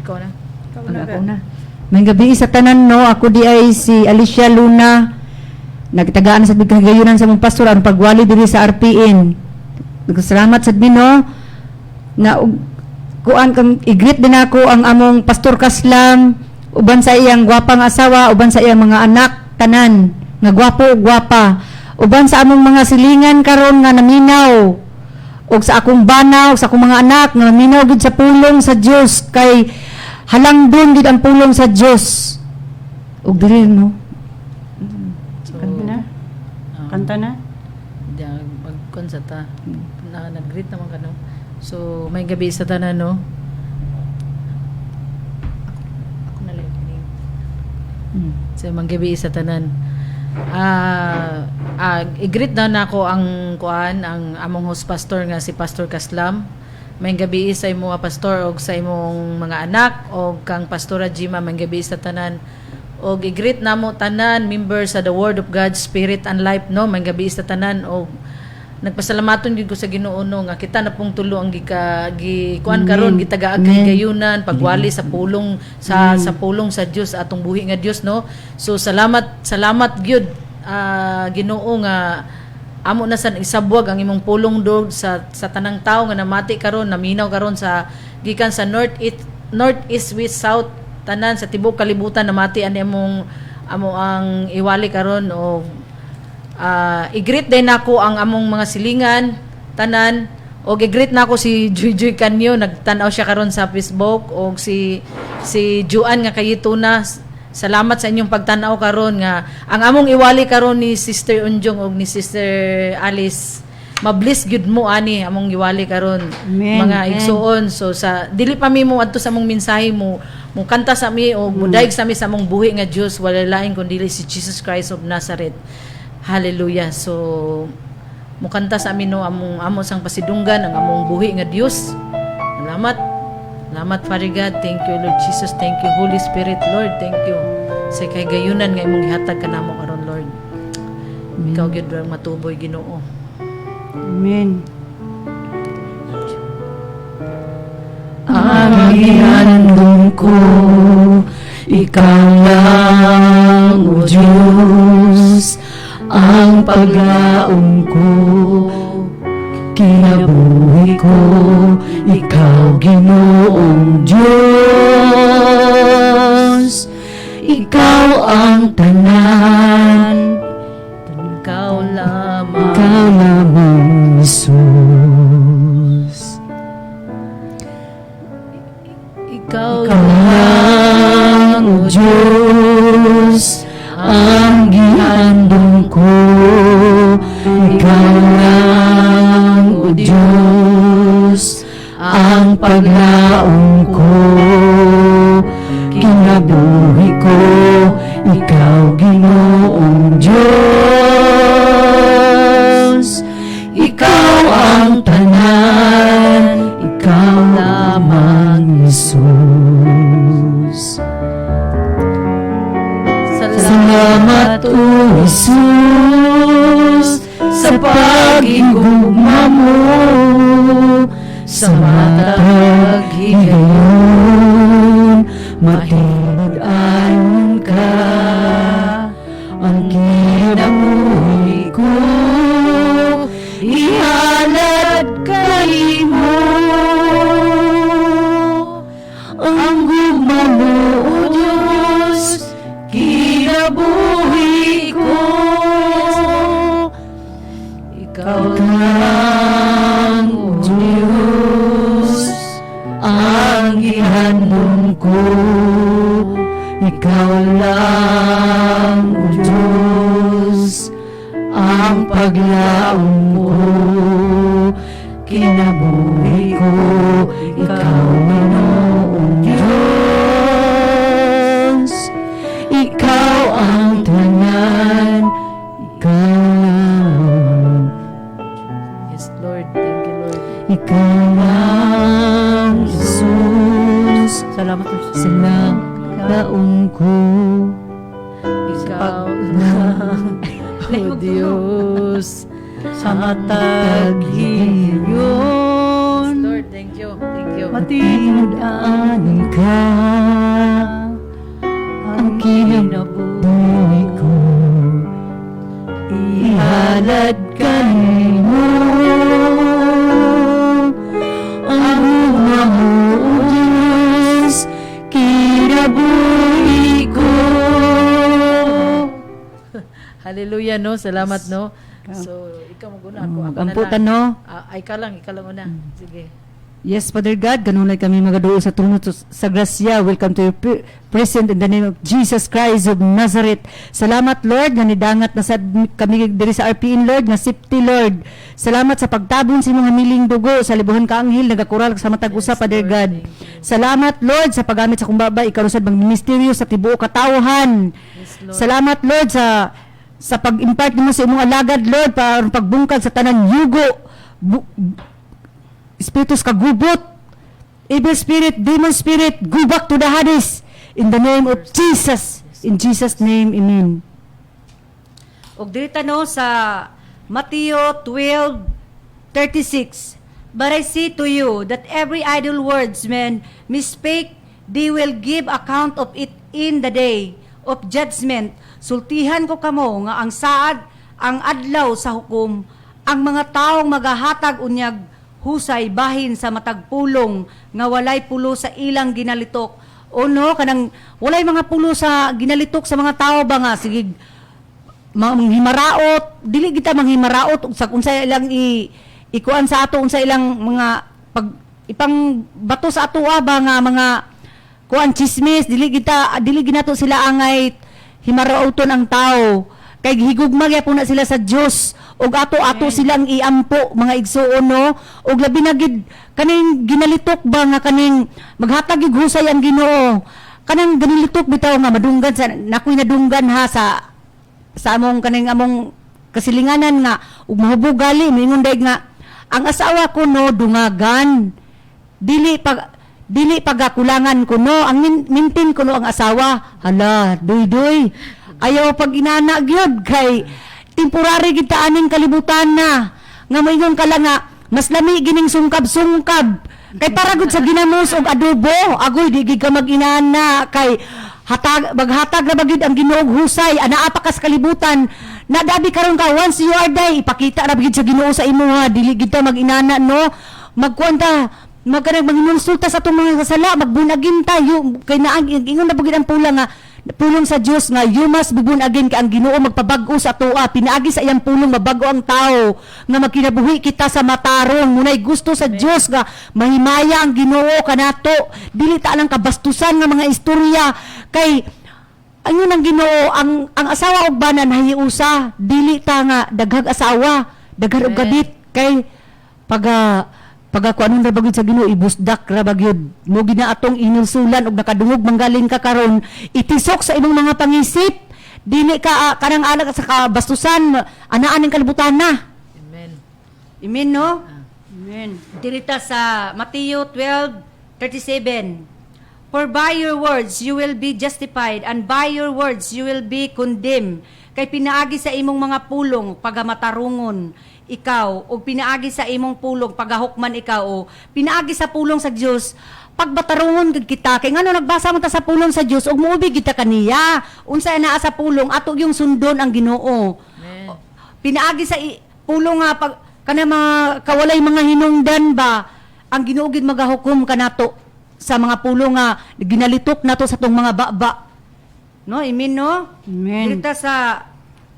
Ikaw na. Ako na. May gabi sa tanan no, ako di ay si Alicia Luna. Nagtagaan sa bigkagayunan sa mong pastor ang pagwali diri sa RPN. Nagsalamat sa no na kuan kang i-greet din ako ang among Pastor Kaslam uban sa iyang gwapang asawa, uban sa iyang mga anak tanan nga gwapo gwapa, uban sa among mga silingan karon nga naminaw ug sa akong banaw, sa akong mga anak nga naminaw gid sa pulong sa Dios kay halangdon gid ang pulong sa Dios. Ug diri no. So, Kanta na? Kanta na? Magkon sa ta. Nag-greet naman ka, no? So, may gabi sa tanan, no? Ako na lang. So, may gabi sa tanan. I-greet na nako ang kuan, ang among host pastor nga si Pastor Kaslam. May gabi sa imo pastor og sa imong mga anak og kang Pastora Jima may gabi sa tanan. Og i-greet namo tanan member sa the Word of God Spirit and Life, no? May gabi sa tanan og nagpasalamaton gid ko sa Ginoo no nga kita na pong tulo ang kuan karon gitagaag gayunan pagwali sa pulong sa pulong sa Dios atong buhi nga Dios, no? So salamat gyud Ginoo nga amo na sa isabwag ang imong pulong dog sa tanang tawo nga namati karon, naminaw karon sa gikan sa north east west south tanan sa tibuok kalibutan namati ani amo ang iwali karon o i-greet din nako ang among mga silingan tanan og i-greet nako si Joy Canyo, nagtan-aw siya karon sa Facebook, og si Juan nga kayituna. Salamat sa inyong pagtan-aw karon nga ang among iwali karon ni Sister Unjong og ni Sister Alice. Mabliss gyud mo ani among iwali karon mga igsuon. So sa dili pa mi mo adto sa among mensahe mo kanta sa mi og mudaig sa mi sa among buhi nga Dios wala lain kundi si Jesus Christ of Nazareth. Hallelujah. So mukanta sa amin no among sang pasidunggan ang among buhi nga Dios. Salamat Father God. Thank you Lord Jesus. Thank you Holy Spirit Lord. Thank you sa kay gayunan nga imong gihatag kanamo karon Lord. Ikaw gyud ang matuboy Ginoo. Amen. Ang ihandong ko, ikaw lang, O Diyos, ang paglaong ko, kinabuhi ko, ikaw Ginoong Diyos, ikaw ang tanan, Ikaw lamang. ikaw lamang Jesus. Ikaw lang, O Diyos, ang gihandong ko. Ikaw lang, O Diyos, ang paglaong ko. Kinabuhi ko, ikaw Ginoong Diyos. Ikaw ang tanan, ikaw lamang Jesus. Salamat o Jesus sa pag-igugma mo sa matag higayon, matinod-ayon ka ang kinabuhi ko, ihalad kay mo ang gugma mo, O Diyos, kinabuhi ko. Ikaw lang, O Diyos, ang ihandong ko. Ikaw lang, O Diyos, ang paglaong ko. Kinabuhi ko, ikaw Ginoong Diyos. Ikaw ang tanan, ikaw lang. Yes Lord. Thank you Lord. Ikaw lang, Jesus. Salamat po Sa laong ko. Ikaw lang, O Diyos, sa matag higayon. Lord, thank you. Thank you. Matinudaan ka ang kinabuhi ko. Ihalad ka mo ang mga Diyos, kinabuhi ko. Hallelujah, no? Salamat, no? So, ikaw maguna. Ako na Amputan, lang. no? Ay, ikaw lang una. Sige. Yes, Father God, ganun kami magaduo sa trono sa grasya. Welcome to your present in the name of Jesus Christ of Nazareth. Salamat, Lord, nga nidangat na sa kami diri sa RPN, Lord, nga safety, Lord. Salamat sa pagtabon sa mga miling dugo, sa libuhan ka anghel, nagakural sa matag usa, Father Lord, God. thank you. Salamat, Lord, sa paggamit sa kumbaba, ikaw sad bang ministeryo sa tibuok katawhan. Yes, Lord. Salamat, Lord, sa pag-impart mo sa imong alagad, Lord, para pagbungkag sa tanang yugo, spiritus kagubot, evil spirit, demon spirit, go back to the Hades in the name of Jesus. In Jesus' name, amen. Og dito no sa Mateo 12:36. But I say to you that every idle words men misspake, they will give account of it in the day of judgment. Sultihan ko kamo nga ang saad, ang adlaw sa hukom, ang mga taong magahatag unyag husay bahin sa matagpulong nga walay pulo sa ilang ginalitok. O no, kanang walay mga pulo sa ginalitok sa mga tao ba nga sige manghimaraot, dili kita manghimaraot sa unsa ilang ikuan sa ato unsa ilang mga pag ipang bato sa ato ba nga mga kuan chismis, dili ginato sila angay himaraoton ang tao. Kay higugma gyapon na sila sa Dios ug ato silang iampo mga igsuon no, ug labi na gid kaning ginalitok ba nga kaning maghatag og husay ang Ginoo, kanang ginalitok bitaw nga madunggan sa nakoy nadunggan ha sa among kaning among kasilinganan nga ug mahubog gali mingon day nga ang asawa ko no dungagan dili pagakulangan ko no, ang mintin ko no ang asawa, hala duy ayaw pag inana gyud kay temporary gid ta aning kalibutan na nga moingon ka lang nga mas lami gining sungkab kay para gud sa ginamos og adobo agoy di gid ka mag-inana kay maghatag na bagid ang Ginoo og husay anaa pa kas kalibutan na dabi karon ka once you are die ipakita na bagid sa Ginoo sa imo ha dili gid ta mag-inana no magkuanta manginsulta sa atong mga kasala magbunagin tayo kay naang ingon na bagid ang pula nga pulong sa Dios nga you must be born again ka ang Ginoo magpabag-o sa tuwa pinaagi sa iyang pulong mabago ang tao nga magkinabuhi kita sa matarong munay gusto sa Dios nga mahimaya ang Ginoo kanato dili ta lang kabastusan nga mga istorya kay ayun ang Ginoo ang asawa og bana nahiusa dili ta nga daghag asawa daghan og gabit kay pag anon ra bagid sa Ginoo ibusdak ra bagyod mo ginaatong inulsulan og nakadungog manggaling ka karon itisok sa imong mga pangisip dili ka kanang alag sa kabastusan anaan ning kalibutan na. Amen. Amen no? Amen. Dirita sa Mateo 12:37. For by your words you will be justified and by your words you will be condemned. Kay pinaagi sa imong mga pulong pagamatarungon ikaw o pinaagi sa imong pulong pagahukman ikaw o pinaagi sa pulong sa Dios pagbatarungon gid kita kay ngano nagbasa man ta sa pulong sa Dios ug muubig kita kaniya unsa naa sa pulong ato yung sundon ang Ginoo. Pinaagi sa pulong nga pag kana mga kawalay mga hinungdan ba ang Ginoo gid magahukom kanato sa mga pulong nga ginalitok nato sa tong mga baba no. Amen no. Amen. Dito sa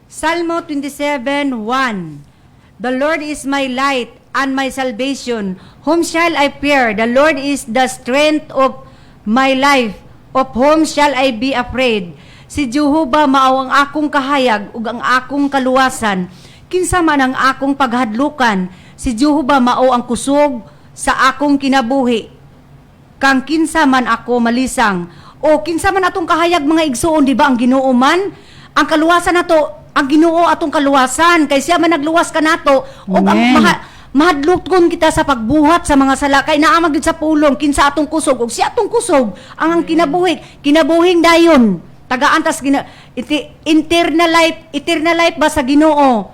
Salmo 27:1. The Lord is my light and my salvation. Whom shall I fear? The Lord is the strength of my life. Of whom shall I be afraid? Si Jehovah mao ang akong kahayag ug ang akong kaluwasan. Kinsa man ang akong paghadlukan? Si Jehovah mao ang kusog sa akong kinabuhi. Kang kinsa man ako malisang. O kinsa man atong kahayag mga igsuon, di ba ang Ginoo man? Ang kaluwasan nato ang Ginoo atong kaluwasan kay siya man nagluwas kanato ug ang mahadlokon kita sa pagbuhat sa mga sala kay naa magid sa pulong kinsa atong kusog ug siya atong kusog ang kinabuhing dayon tagaan tas eternal life ba sa Ginoo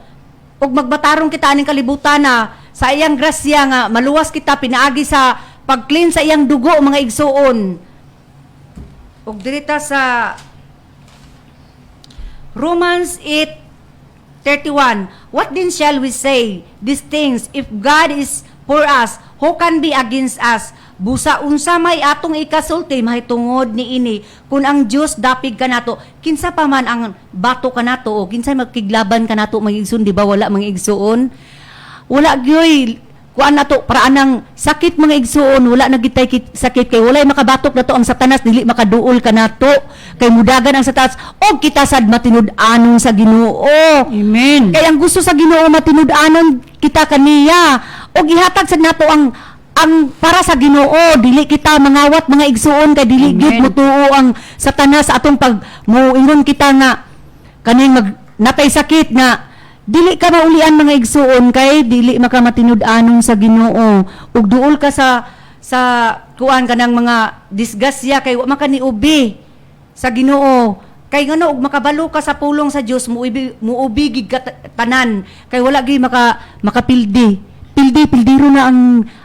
ug magbatarong kita aning kalibutan na sa iyang grasya nga maluwas kita pinaagi sa pag-clean sa iyang dugo mga igsuon. Ug dirita sa Romans 8:31, what then shall we say these things? If God is for us, who can be against us? Busa unsa may atong ikasulti mahitungod ni ini, kung ang Dios dapig kanato, kinsa pa man ang bato kanato o kinsa magkiglaban kanato mga igsoon, di ba wala mga igsoon? Wala gyoy kuan nato para anang sakit mga igsoon, wala nagitay sakit kay walay makabatok nato ang Satanas, dili makaduol kanato kay mudagan ang Satanas og kita sad matinud-anon sa Ginoo. Amen. Kay ang gusto sa Ginoo matinud-anon kita kaniya og ihatag sad nato ang para sa Ginoo, dili kita mangawat mga igsuon kay dili gyud mutuo ang Satanas sa atong pag muingon kita nga kaning natay sakit nga dili ka maulian mga igsuon kay dili makamatinud-anon sa Ginoo ug duol ka sa kuan kanang mga disgasya kay wa makaniubi sa Ginoo. Kay ngano ug makabalo ka sa pulong sa Dios, muubigig ka tanan kay wala gyud makapildi. Pildiro na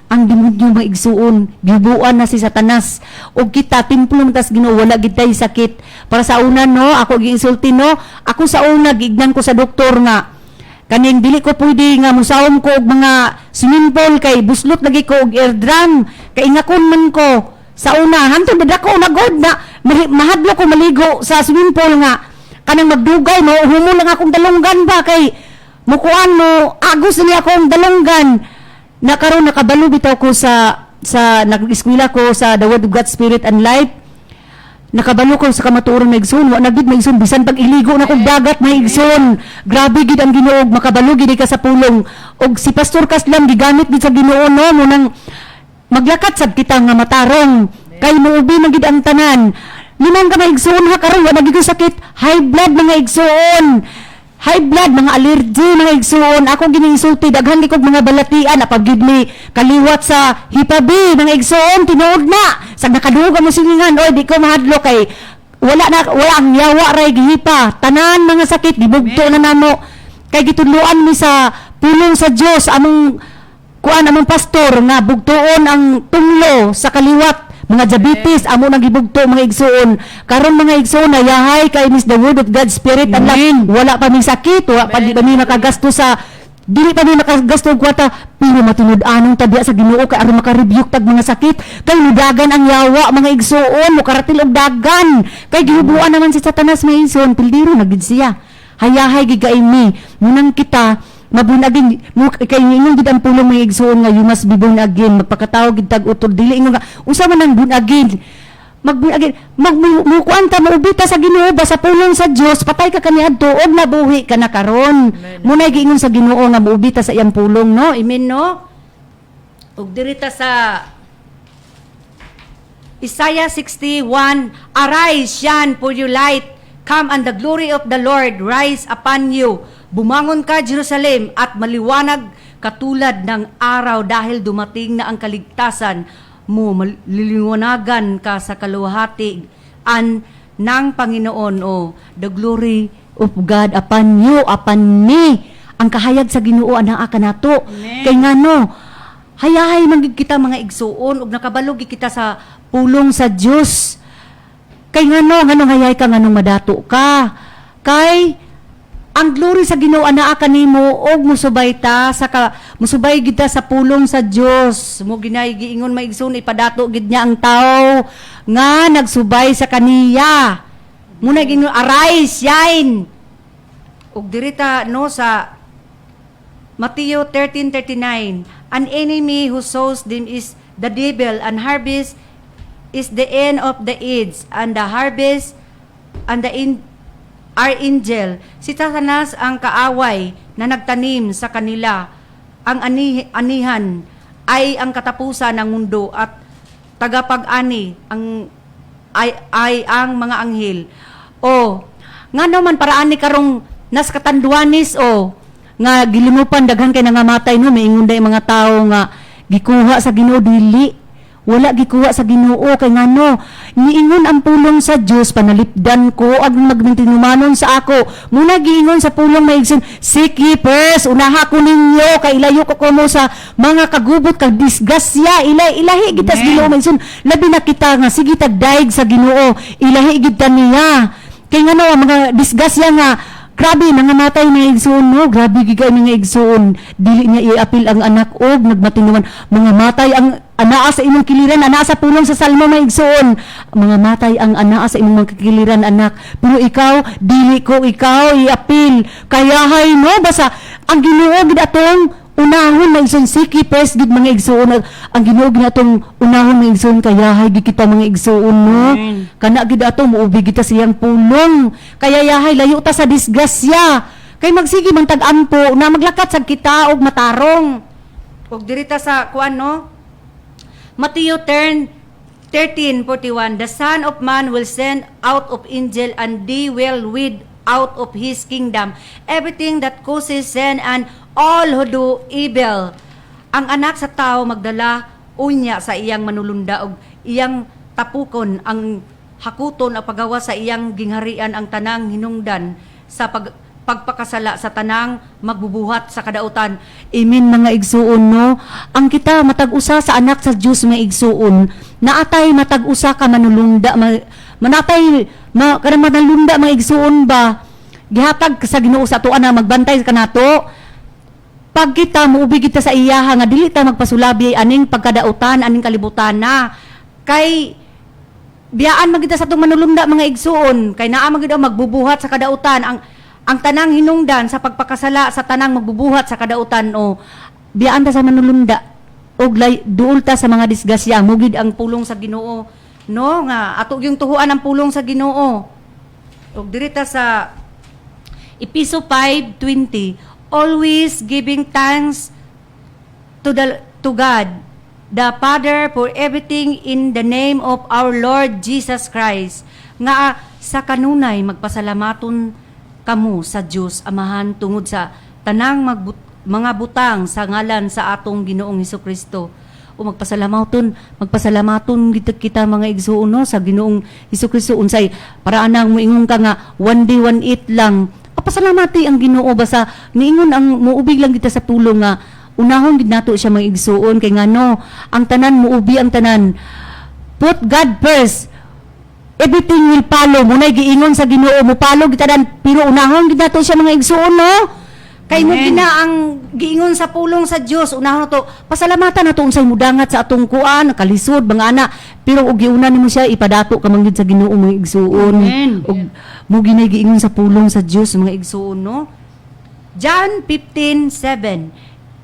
ang demonyo mga igsuon, gibuan na si Satanas og kita templo tas Ginoo, wala gid tay sakit. Para sa una no, ako giinsulti no, ako sa una gignan ko sa doktor nga kaning dili ko pwede nga musawom ko og mga swimming pool kay buslot lagi ko og air drum kay ingakon man ko sa una hantod dako nagod na mahadlo ko maligo sa swimming pool nga kanang magdugay mo humo lang akong dalunggan ba kay mukuan mo agos ni akong dalunggan na karon nakabalo bitaw ko sa nag-eskwela ko sa The Word of God Spirit and Life. Nakabalo ko sa kamatuoron na igsoon, wa na gid na igsoon bisan pag iligo na kog dagat na igsoon. Grabe gid ang Ginoo, makabalo gid ka sa pulong. Og si Pastor Kaslam gigamit gid sa Ginoo no mo nang maglakat sad kita nga matarong kay muubi na gid ang tanan. Limang ka maigsoon ha karon wa na gid sakit, high blood mga igsoon. High blood, mga allergy, mga igsoon. Ako giniinsulti, daghan kog mga balatian, apagid ni kaliwat sa hipabi, mga igsoon, tinuod na. Sa nakaduga mo silingan, oy, di ko mahadlo kay wala ang yawa ray gihipa. Tanan mga sakit, dibugto na namo. Kay gitudloan mi sa pulong sa Dios among pastor nga bugtoon ang tunglo sa kaliwat. Mga diabetes, amo nang gibugto mga igsoon. Karon mga igsoon na yahay kay Miss the Word of God Spirit and Life. Wala pa mi sakit, wala pa di pa mi makagasto sa dili pa mi makagasto og kwarta, pero matinud-anong tabiya sa Ginoo kay aron makarebuke tag mga sakit. Kay mudagan ang yawa mga igsoon, mo karatil og dagan. Kay gihubuan naman si Satanas mga igsoon, pildiro na gid siya. Hayahay gid kay mi. Munang kita mabunagin mo kay ingon gid ang pulong mga igsoon nga you must be born again, magpakatawag gid tag utol dili ingon nga usa man ang bunagin magbunagin magmukuanta maubita sa Ginoo ba sa pulong sa Dios, patay ka kaniadto og nabuhi ka na karon. Munay giingon sa Ginoo nga maubita sa iyang pulong no, amen no. Ug dirita sa Isaiah 61, arise, shine, for your light come, and the glory of the Lord rise upon you. Bumangon ka, Jerusalem, at maliwanag katulad ng araw dahil dumating na ang kaligtasan mo. Maliliwanagan ka sa kaluwalhatian ng Panginoon. Oh, the glory of God upon you, upon me. Ang kahayag sa Ginoo anang akanato. Kay ngano, hayahay man gid kita mga igsuon ug nakabalog kita sa pulong sa Dios. Kay ngano hayay ka nganong madato ka. Kay ang glory sa Ginoo anaa kanimo og musubay ta musubay gid ta sa pulong sa Dios. Mo ginay giingon maigsoon ipadato gid niya ang tao nga nagsubay sa kaniya. Muna gingon arise, shine. Og dirita no sa Matthew 13:39, an enemy who sows them is the devil, and harvest is the end of the age, and the harvest and the our angel. Si Satanas ang kaaway na nagtanim sa kanila. Ang anihan ay ang katapusan ng mundo at tagapag-ani ay ang mga anghel. O, nga naman paraan ni karong nas katanduanis nga gilimupan daghan kay nangamatay no, maingon day mga tao nga gikuha sa Ginoo dili. wala gikuha sa Ginoo kay ngano niingon ang pulong sa Dios panalipdan ko ag magmintinumanon sa ako muna giingon sa pulong maigsoon seek ye first unaha ko ninyo kay ilayo ko mo sa mga kagubot kag disgrasya ilahi kita sa Ginoo maigsoon labi na kita nga sige tagdaig sa Ginoo ilahi gid ta niya kay ngano ang mga disgrasya nga grabe, nangamatay na igsoon, no? Grabe, gigay nga igsoon. Dili niya iapil ang anak og nagmatinuman. Mga matay ang anaa sa imong kiliran, anaa sa pulong sa salmo may igsoon. Mga matay ang anaa sa imong mga kiliran, anak. Pero ikaw, dili ko ikaw iapil. Kayahay, no? Basta, ang Ginoo gid atong unahon na igsoon siki first gid mga igsoon ang Ginoo gid atong unahon na igsoon kayahay gid kita mga igsoon no kana gid ato muubi kita siyang pulong kaya yahay layo ta sa disgrasya kay magsigi man tag-ampo na maglakat sad kita og matarong og dirita sa kuan no Matthew 13:41 The Son of Man will send out of angel and they will weed out of his kingdom everything that causes sin and all who do evil. Ang anak sa tao magdala unya sa iyang manulunda og iyang tapukon ang hakuton ang pagawa sa iyang gingharian ang tanang hinungdan sa pagpakasala sa tanang magbubuhat sa kadautan. Amen mga igsuon no. Ang kita matag-usa sa anak sa Dios mga igsuon naatay matag-usa ka manulunda manatay kanang manulunda mga igsuon ba gihatag sa Ginoo sa tuan na magbantay kanato. Pag kita muubi kita sa iyaha nga dili ta magpasulabi aning pagkadautan aning kalibutan na kay biyaan magita sa tong manulunda mga igsuon kay naa magid magbubuhat sa kadautan ang tanang hinungdan sa pagpakasala sa tanang magbubuhat sa kadautan o biyaan ta sa manulunda og duol ta sa mga disgrasya mugid ang pulong sa Ginoo no nga ato yung tuhuan ang pulong sa Ginoo og dirita sa Episo 5:20 always giving thanks to God, the Father, for everything in the name of our Lord Jesus Christ. Nga sa kanunay magpasalamaton kamo sa Dios Amahan tungod sa tanang mga butang sa ngalan sa atong Ginoong Hesukristo. O magpasalamaton kita mga igsuon no sa Ginoong Hesukristo unsay para anang moingon ka nga one day one eat lang pasalamati ang Ginoo basta niingon ang muubig lang kita sa pulong nga unahon gid nato siya mga igsuon kay ngano ang tanan muubi ang tanan put God first everything will follow munay giingon sa Ginoo mo follow kita dan pero unahon gid nato siya mga igsuon no kay mo gina ang giingon sa pulong sa Dios unahon nato pasalamatan nato unsay mudangat sa atong kuan kalisod mga ana pero og giuna nimo siya ipadato ka man gid sa Ginoo mga igsuon og mo ginay giingon sa pulong sa Dios mga igsuon no John 15:7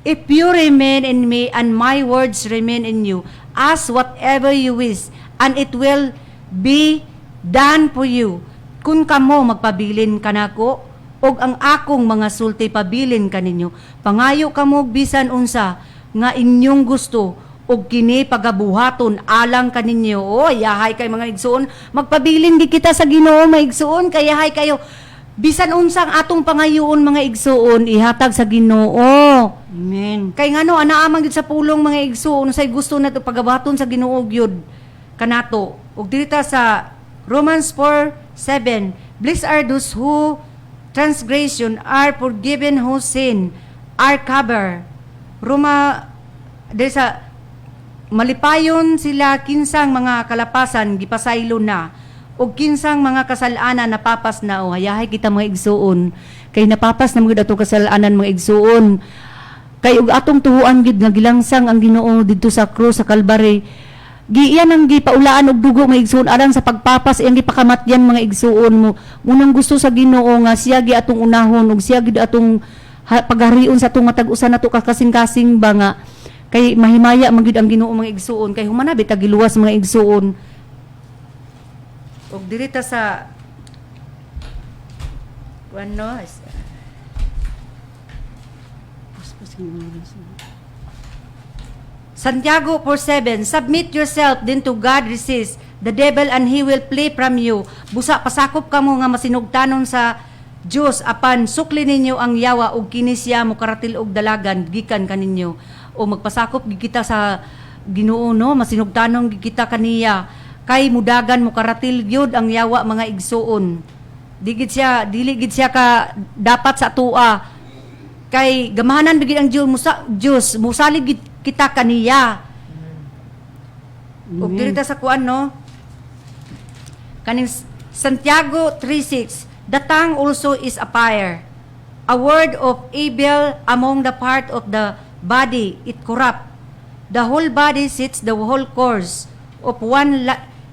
If you remain in me and my words remain in you ask whatever you wish and it will be done for you kun kamo magpabilin kanako og ang akong mga sulti pabilin kaninyo pangayo kamo bisan unsa nga inyong gusto og kini pagabuhaton alang kaninyo o yahay kay mga igsuon magpabilin di kita sa Ginoo mga igsuon kay yahay kayo bisan unsang atong pangayoon mga igsuon ihatag sa Ginoo amen kay ngano anaa man gid sa pulong mga igsuon say gusto nato pagabuhaton sa Ginoo gyud kanato og dirita sa Romans 4:7 blessed are those who transgression are forgiven whose sin are covered. Sa malipayon sila kinsang mga kalapasan gipasaylo na ug kinsang mga kasalanan napapas na o hayahay kita mga igsuon kay napapas na mga ato kasalanan mga igsuon kay ug atong tuhuan gid nga gilangsang ang Ginoo didto sa krus sa Calvary giyan ang gipaulaan og dugo mga igsuon aran sa pagpapas iyang gipakamatyan mga igsuon mo munang gusto sa Ginoo nga siya gi atong unahon ug siya gid atong pagharion sa atong matag-usa nato kasing-kasing ba nga kay mahimaya man gid ang Ginoo mga igsuon kay humana bitag giluwas mga igsuon og dirita sa ano Santiago 4:7 Submit yourself then to God, resist the devil and he will flee from you. Busa pasakop kamo nga masinugtanon sa Dios apan sukli ninyo ang yawa ug kini siya mo karatil og dalagan gikan kaninyo. O magpasakop gid kita sa Ginoo no, masinugtanon gid kita kaniya kay mudagan mo karatil gyud ang yawa mga igsuon. Dili gid siya ka dapat sa tua. Kay gamahanan bigid ang Dios musalig gid kita kaniya. Ug diri ta sa kuan no. Kaning Santiago 3:6, the tongue also is a fire, a word of evil among the part of the body, it corrupt. The whole body sets the whole course of one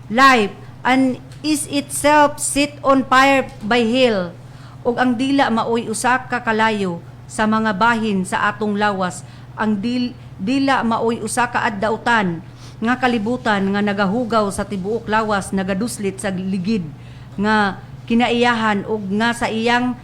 life, and is itself set on fire by hell. Ug ang dila maoy usa ka kalayo sa mga bahin sa atong lawas. Ang dila maoy usa ka addautan nga kalibutan nga nagahugaw sa tibuok lawas, nagaduslit sa ligid nga kinaiyahan ug nga sa iyang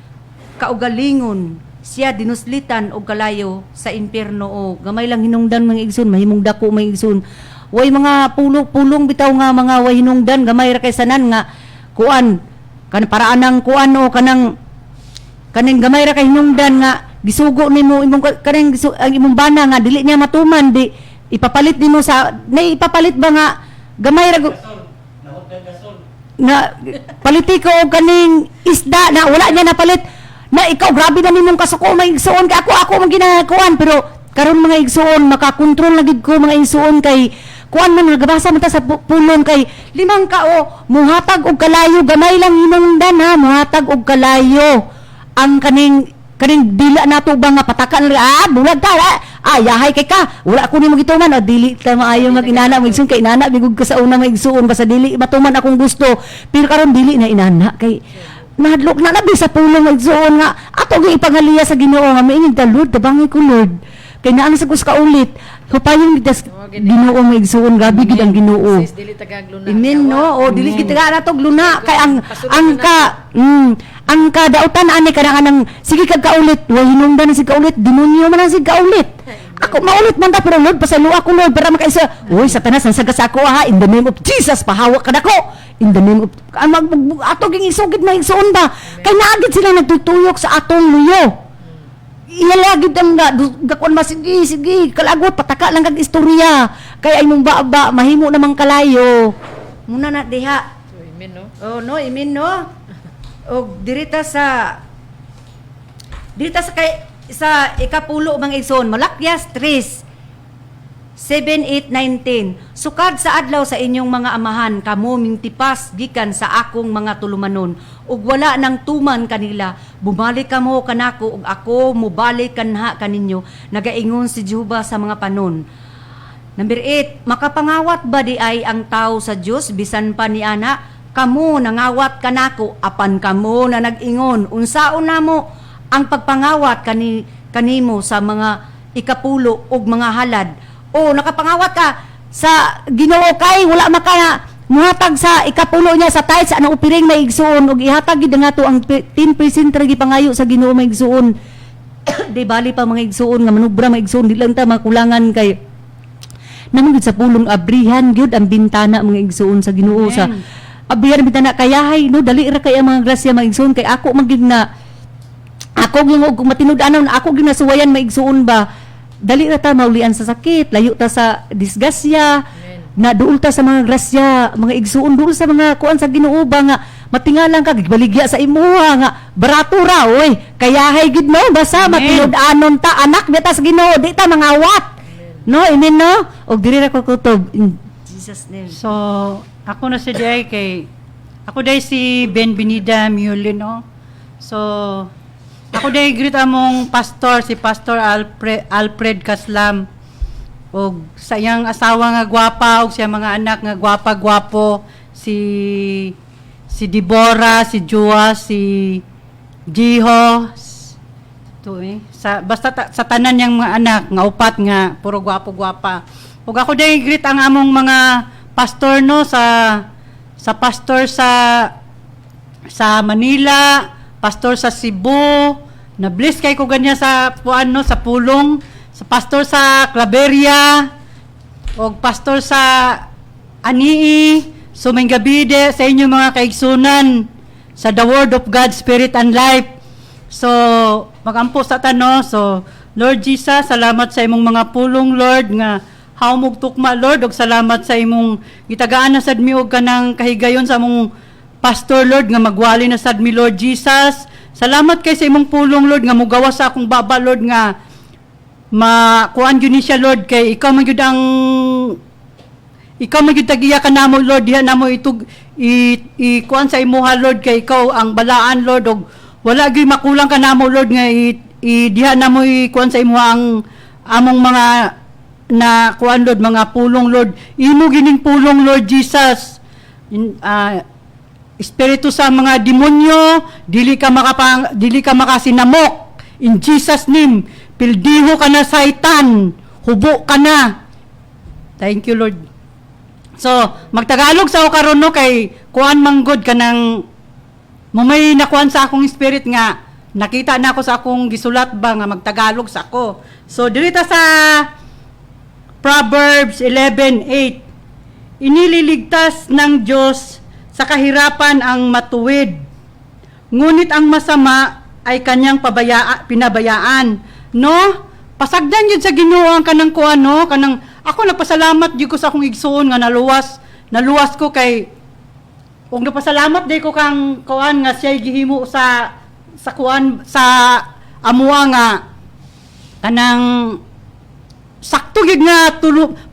kaugalingon siya dinuslitan og kalayo sa impierno. O gamay lang hinungdan mga igsoon, mahimong dako mga igsoon. Way mga pulong bitaw nga mga way hinungdan, gamay ra kay sanan nga kuan kan paraan ng kuan o kaning gamay ra kay hinungdan nga gisugo nimo imong kanang ang imong bana nga dili niya matuman, di ipapalit nimo sa ipapalit ba nga gamay ra na politiko og kaning isda na wala niya napalit na ikaw grabe na nimong kasuko mga igsuon kay ako man ginakuan, pero karon mga igsuon makakontrol na gid ko mga igsuon kay kuan man nagabasa man ta sa pulong kay limang kao muhatag og kalayo, gamay lang hinungdan ha, muhatag og kalayo ang kaning dila nato ba nga patakan bulag ka yahay kay ka wala ko nimo gituman o dili ta maayo mag-inana mo igsoon kay inana bigog ka sa una maigsuon basta dili matuman akong gusto, pero karon dili na inana kay nahadlok na nabi sa pulong maigsuon nga ato gi ipangaliya sa Ginoo nga maingig ta Lord tabangi ko Lord kay naang sa ka ulit hupayon gid Ginoo maigsuon gabi gid ang Ginoo. Sis dili tagag luna. Amen no o dili gid taga natog luna kay ang kadautan ani kanang sige kag kaulit way hinungdan sig kaulit demonyo man ang sig kaulit. Ako maulit man ta pero Lord pasalo ako Lord para makaisa. Oy Satanas ang sagas ako ha in the name of Jesus pahawak ka nako. In the name of ato ging isugid na igsoon ba kay naagid sila nagtutuyok sa atong luyo. Ilalagid ang gakon sige kalagot pataka lang kag istorya kay ay mong ba mahimo namang kalayo muna na diha. So, amen no. Oh no amen no. Og dirita sa kay sa ikapulo mga igsoon Malakyas 3:7-8-19 sukad sa adlaw sa inyong mga amahan kamo mingtipas gikan sa akong mga tulumanon ug wala nang tuman kanila bumalik kamo kanako ug ako mubalik kanha kaninyo nagaingon si Jehova sa mga panon. Number 8 makapangawat ba di ay ang tao sa Dios bisan pa ni ana kamo nangawat kanako apan kamo na nag-ingon unsaon namo ang pagpangawat kanimo sa mga ikapulo ug mga halad o nakapangawat ka sa Ginoo kay wala maka muhatag sa ikapulo niya sa tithes anong upiring maigsuon ug ihatag gid nga to ang 10% ra gipangayo sa Ginoo maigsuon. Di bali pa mga igsuon nga manubra maigsuon di lang ta makulangan kay namon sa pulong abrihan gyud ang bintana mga igsuon sa Ginoo sa abiyan bitana kayahay no dali ra kay ang mga grasya maigsuon kay ako magig na ako ging og matinud-anon ako ging nasuwayan maigsuon ba dali ra ta maulian sa sakit layo ta sa disgasya na duol ta sa mga grasya mga igsuon duol sa mga kuan sa Ginoo ba nga matingalan ka gibaligya sa imuha nga barato ra oy kayahay gid mo basta matinud-anon ta anak beta sa Ginoo di ta mangawat no amen no og diri ra ko kutob in Jesus name. So, ako na si Day kay ako day si Ben Benida Mulin, no? So, ako day greet among pastor si Pastor Alfred Kaslam og sa iyang asawa nga gwapa og siya mga anak nga gwapa-gwapo si Deborah, si Joa, si Jiho to basta sa tanan yang mga anak nga upat nga puro gwapo-gwapa. Ug ako day greet ang among mga pastor no sa pastor sa Manila, pastor sa Cebu, na bless kay ko ganya sa puan no sa pulong, sa pastor sa Claveria, og pastor sa Anii, Sumaingabide sa inyo mga kaigsunan sa The Word of God, Spirit and Life. So, magampo sa tano. So, Lord Jesus, salamat sa imong mga pulong, Lord, nga haumog tukma Lord og salamat sa imong gitagaan na sad mi og kanang kahigayon sa among pastor Lord nga magwali na sad mi Lord Jesus. Salamat kay sa imong pulong Lord nga mugawas sa akong baba Lord nga makuan gyud ni siya Lord kay ikaw man gyud ang ikaw man gyud tagiya ka namo Lord diha namo itug kuan sa imuha Lord kay ikaw ang balaan Lord og wala gyud makulang ka namo Lord nga diha namo kuan sa imuha ang among mga na kuan Lord mga pulong Lord imo gining pulong Lord Jesus espiritu sa mga demonyo dili ka makasinamok in Jesus name pildiho ka na Satan hubo ka na thank you Lord. So magtagalog sa ako karon no kay kuan manggod kanang may nakuan sa akong spirit nga nakita na ako sa akong gisulat ba nga magtagalog sa ako. So dirita sa Proverbs 11:8 inililigtas ng Diyos sa kahirapan ang matuwid, ngunit ang masama ay kanyang pinabayaan. No? Pasagdan yun sa Ginoo ang kanang kuan no, kanang ako nagpasalamat jud ko sa akong igsoon nga naluwas ko kay ug nagpasalamat day ko kang kuan nga siya gihimo sa kuan sa amuha nga kanang sakto gid nga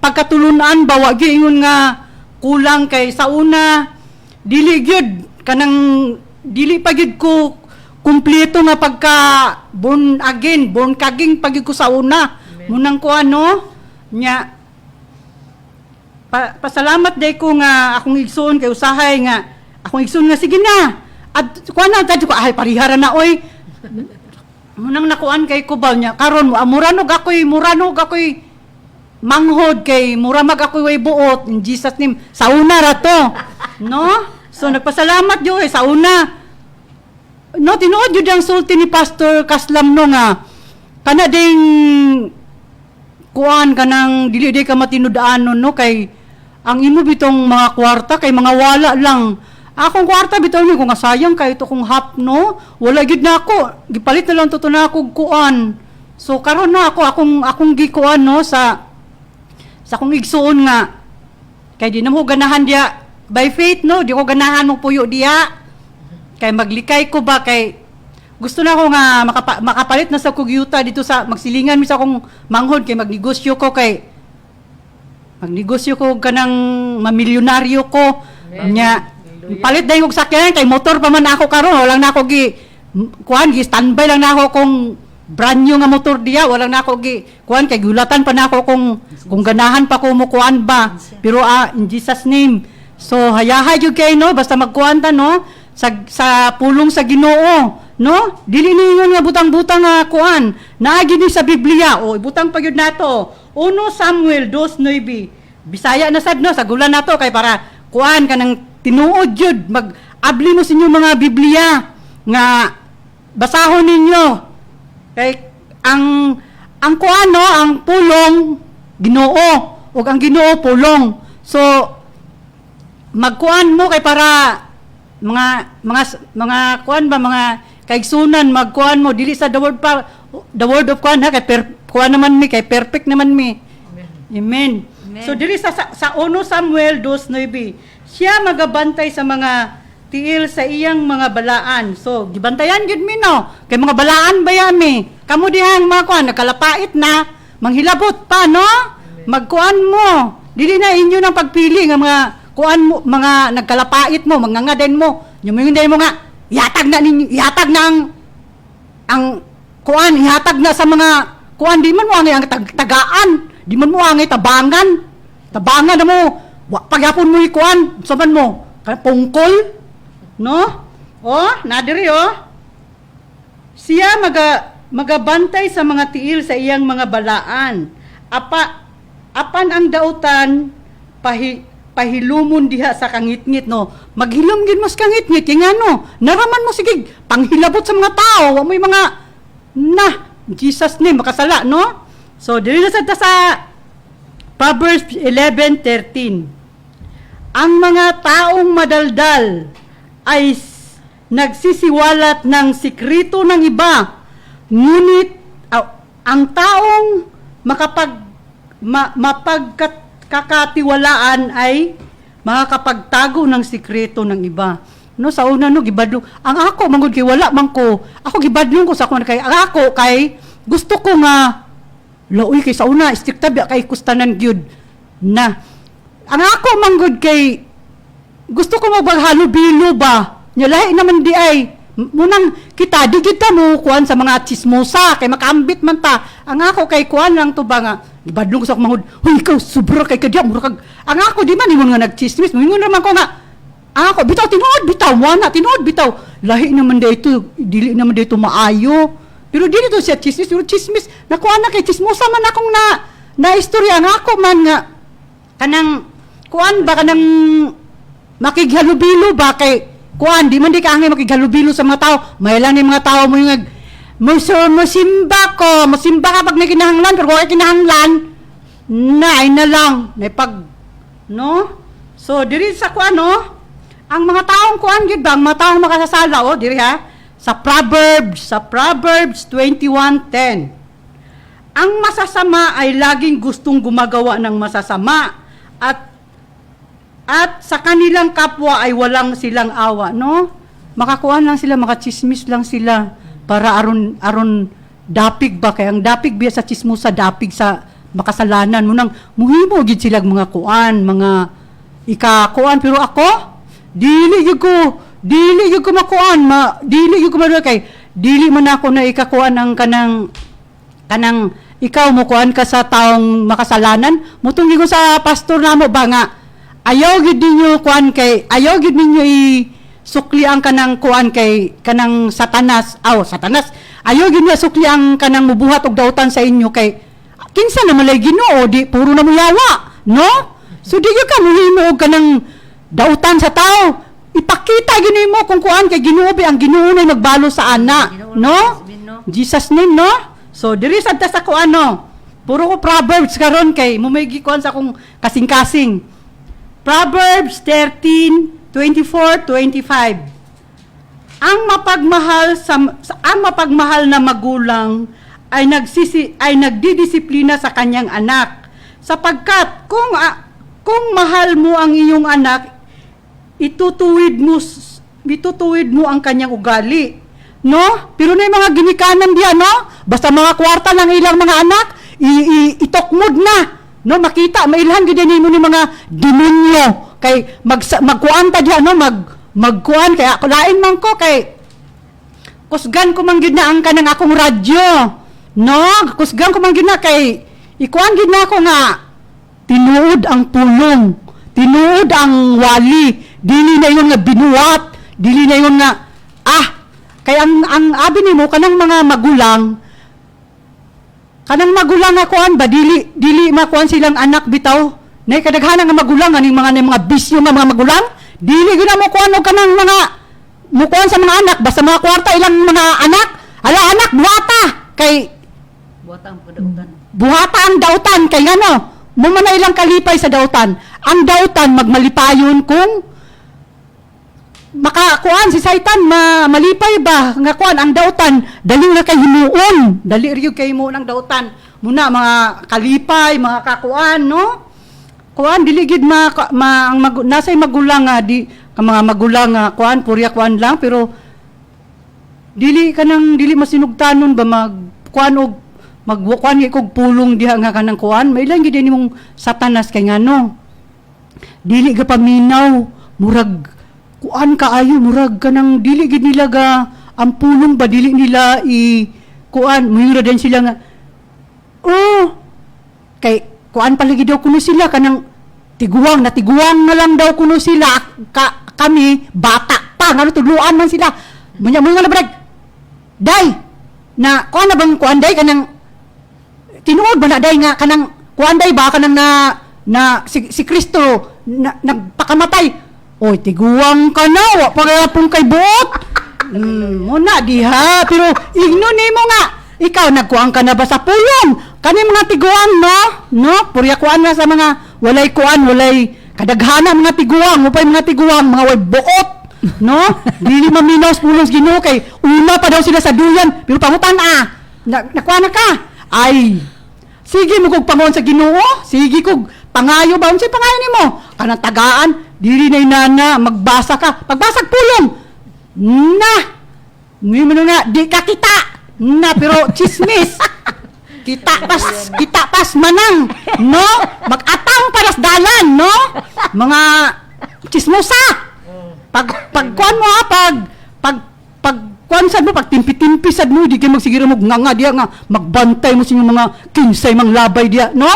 pagkatulunan ba wa gyud ingon nga kulang kay sa una dili gyud kanang dili pa gyud ko kumpleto nga pagka born kaging pag gyud ko sa una munang kuan no nya pasalamat day ko nga akong igsoon kay usahay nga akong igsoon nga sige na at kuan na kadto ko ay parihara na oy munang nakuan kay ko ba nya karon mo muranog ako'y manghod kay muramag ako'y way buot in Jesus name sa una ra to no so nagpasalamat yo sa una no tinuod jud ang sulti ni Pastor Kaslam no nga kana ding kuan kanang dili day ka matinud-anon no kay ang imo bitong mga kwarta kay mga wala lang. Akong kwarta bitaw ni ko nga sayang kay ito kong hap no. Wala gid na ako. Gipalit na lang to na ako kuan. So karon na akong gikuan no sa akong igsuon nga kay di na mo ganahan dia by faith no, di ko ganahan mo puyo diya. Kay maglikay ko ba kay gusto na ko nga makapalit na sa kugyuta dito sa magsilingan mi sa akong manghod kay magnegosyo ko kanang mamilyonaryo ko nya palit dahil kong sakyan kay motor pa man ako karon wala na ako gi standby lang na ako kung brand new nga motor diya wala na ako gi kay gulatan pa na ako kung ganahan pa ko mo kuan ba pero in Jesus name so hayahay jud kay no basta magkuan ta no sa pulong sa Ginoo no dili ningon nga butang-butang nga kuan naagi ni sa Biblia o butang pa gyud nato 1 Samuel 2:9 Bisaya na sad no sa gulan nato kay para kuan kanang tinuod jud mag-abli mo sa inyo mga Biblia nga basahon ninyo kay ang kuan no ang pulong Ginoo ug ang Ginoo pulong so magkuan mo kay para mga kuan ba mga kaigsunan magkuan mo dili sa the word of kuan ha kay kuan naman mi kay perfect naman mi amen. So diri sa 1 Samuel 2:9 siya magabantay sa mga tiil sa iyang mga balaan. So gibantayan gyud mi no kay mga balaan ba yami kamo dihang mga kuan nakalapait na manghilabot pa no magkuan mo dili na inyo nang pagpili nga mga kuan mo mga nagkalapait mo mangangaden mo yung mo nga ihatag na ang kuan ihatag na sa mga kuan di man mo ang tagaan di man mo angay tabangan na mo pagyapon mo ikuan saban mo pungkol no nadiri siya magabantay sa mga tiil sa iyang mga balaan apan ang dautan pahilumon diha sa kangitngit no maghilom gid mo sa kangitngit kay ngano naraman mo sige panghilabot sa mga tao wa mo'y mga Jesus name makasala no. So, dili na sa Proverbs 11:13. Ang mga taong madaldal ay nagsisiwalat ng sikreto ng iba, ngunit ang taong mapagkakatiwalaan ay makakapagtago ng sikreto ng iba. No, sa una no gibadlong ang ako mangod kay wala man ko. Ako gibadlong ko sa ako kay ang ako kay gusto ko nga laoy kay sa una strikta biya kay kustanan gyud na. Ang ako manggod kay gusto ko maghalubilo ba. Nya lahi naman di ay munang kita di kita mo kuan sa mga chismosa kay makambit man ta. Ang ako kay kuan lang to ba nga gibadlong ko sa ako mangod. Hoy ikaw sobra kay kadya mura kag. Ang ako di man ingon nga nagchismis. Ingon naman ko nga ako, bitaw, tinuod, bitaw, wana, tinuod, bitaw. Lahi naman dito, dili naman dito maayo. Pero dili to siya chismis, pero chismis, nakuha na kay chismosa man akong na istorya nga ako man nga. Kanang, kuan ba, kanang makighalubilo ba kay, kuan, di man di ka angay makighalubilo sa mga tao. May lang yung mga tao mo yung musimba ka pag nakinahanglan, pero kung ay kinahanglan, ay na lang, no? So, diri sa kuan, no? Ang mga taong kuan gid ba, ang mga taong makasasala diri ha sa Proverbs 21:10. Ang masasama ay laging gustong gumagawa ng masasama at sa kanilang kapwa ay walang silang awa, no? Makakuan lang sila, makachismis lang sila para aron dapig ba kay ang dapig biya sa chismosa dapig sa makasalanan mo nang muhimo gid sila mga kuan, mga ikakuan pero ako dili gyud ko makuan dili gyud ko kay dili man ako na ikakuan ang kanang ikaw mo kuan ka sa taong makasalanan mutong ko sa pastor namo ba nga ayaw gyud ninyo kuan kay ayaw gyud ninyo sukli ang kanang kuan kay kanang satanas ayaw gyud niya sukli ang kanang mubuhat og dautan sa inyo kay kinsa na malay Ginoo di puro na mo yawa no so di gyud ka muhimo og kanang dautan sa tao. Ipakita gini mo kung kuan kay Ginoo ang Ginoo na nagbalo sa ana, no? Jesus name, no? So diri sa kuan no. Puro ko Proverbs karon kay mo may gikuan sa akong kasing-kasing. Proverbs 13:24-25. Ang mapagmahal na magulang ay nagdidisiplina sa kanyang anak sapagkat kung mahal mo ang iyong anak itutuwid mo ang kanyang ugali, no? Pero na yung mga ginikanan diyan, no? Basta mga kwarta ng ilang mga anak, itokmod na, no? Makita, mailhan gid mo ni mga demonyo kay magkuan ta diyan, no? Magkuan kay ako lain man ko kay kusgan ko man gid na ang kanang akong radyo, no? Kusgan ko man gid na kay ikuan gid na ako nga tinuod ang pulong, tinuod ang wali, dili na yun nga binuhat, dili na yun nga, kaya ang abi nimo kanang mga magulang nga kuan ba, dili makuan silang anak bitaw, na kadaghanan nga magulang, aning mga bisyo nga mga magulang, dili gina mo kuan og kanang mga, mukuan sa mga anak, basta mga kwarta ilang mga anak, anak, buhata, kay, buhata ang dautan, kay ano, mo man na ilang kalipay sa dautan. Ang dautan magmalipayon kung makakuan si Satan malipay ba nga kuan ang dautan dali na kay himuon. Dali riyo kay himuon ang dautan. Muna mga kalipay, mga kakuan no. Kuan dili gid nasay magulang nga di mga magulang nga kuan purya kuan lang pero dili masinugtanon ba magkuan og magkuan kog pulong diha nga kanang kuan may lang gid nimong satanas kay ngano dili ga paminaw murag kuan kaayo murag kanang dili gid nila ga ang pulong ba dili nila kuan mayura din sila nga kay kuan palagi daw kuno sila kanang tiguang na lang daw kuno sila kami bata pa ngano tudluan man sila munya na brag day na kuan na bang kuan day kanang tinuod ba na day nga kanang kuan day ba kanang na si Kristo nagpakamatay oy tiguang ka na wa pagapon kay buot muna diha pero igno nimo nga ikaw nagkuan ka na ba sa pulong kani mga tiguang no purya kuan na sa mga walay kuan walay kadaghana mga tiguang upay mga tiguang mga way buot no dili maminaw pulong Ginoo kay una pa daw sila sa duyan pero pangutan nakuha na ka ay sige mo kog pangon sa Ginoo, sige kog pangayo ba unsay pangayo nimo? Kanang tagaan, dili na inana magbasa ka. Pagbasag pulong. Na. Mo nga di ka kita. Na pero chismis. Kita pas manang, no? Mag-atang paras dalan, no? Mga chismosa. Pagkuan mo ha, pagkuan sad mo, pag timpi-timpi sad mo, di kayo magsigiro mo nga diya nga, magbantay mo sa inyong mga kinsay, mga labay diya, no?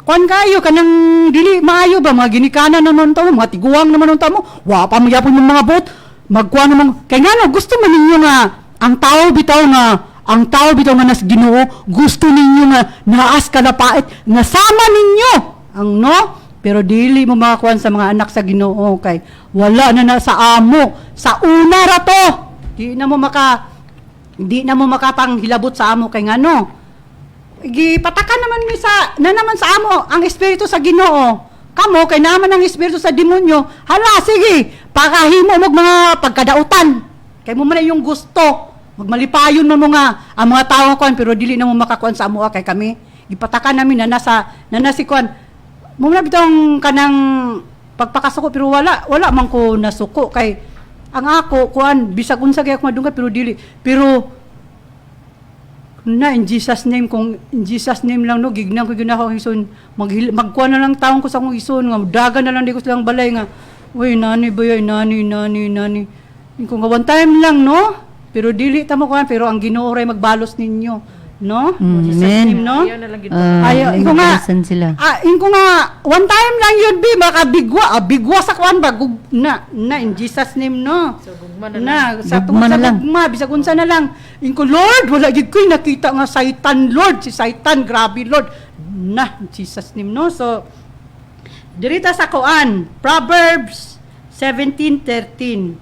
Kuan kayo, kanang dili maayo ba, mga ginikanan naman tamo, mga tiguang naman tamo, wa pa magyapon yung mga bot, magkuan naman, kaya nga no, gusto man ninyo nga, ang tao bitaw nga nas Ginoo, gusto ninyo nga naas kalapait, nga sama ninyo, ang no? Pero dili mo makakuan sa mga anak sa Ginoo kay wala na sa amo, sa una ra to. Di na mo makapanghilabot sa amo kay ngano. Gipatakan naman sa amo ang espiritu sa Ginoo. Kamo kay naman ang espiritu sa demonyo. Hala sige, pakahimo mo mga pagkadautan. Kay mo man yung gusto. Magmalipayon mo nga ang mga tao kuan pero dili na mo makakuan sa amo kay kami. Gipatakan namin na si kuan. Muna bitong kanang pagpakasuko pero wala man ko nasuko kay ang ako kuan bisag unsa kay ako madungkat pero dili pero na in Jesus name kung in Jesus name lang no gignan ko ginako hison magkuan na lang taon ko sa akong hison nga dagan na lang di ko silang balay nga uy nani boy nani kung one time lang no pero dili ta mo kuan pero ang Ginoo ray magbalos ninyo no? Amen. No? Ayaw na lang gito. Ayaw, iko nga. Sila. Inko nga one time lang yun bi bigwa sa kuan ba na in Jesus name no. So, gugma na lang. sa Gugma na lang. gugma bisag unsa na lang. Inko Lord wala gid koy nakita nga Satan Lord, si Satan grabe Lord. Na in Jesus name no. So dirita sa kuan Proverbs 17:13.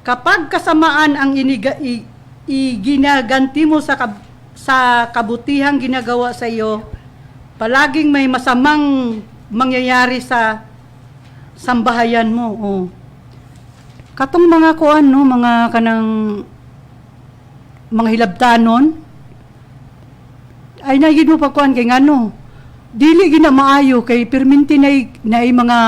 Kapag kasamaan ang ginaganti mo sa kabutihang ginagawa sa iyo, palaging may masamang mangyayari sa sambahayan mo. Oh. Katong mga kuan no, mga kanang mga hilabtanon ay nagid mo pa kuan kay ngano. Dili gina maayo kay perminti na mga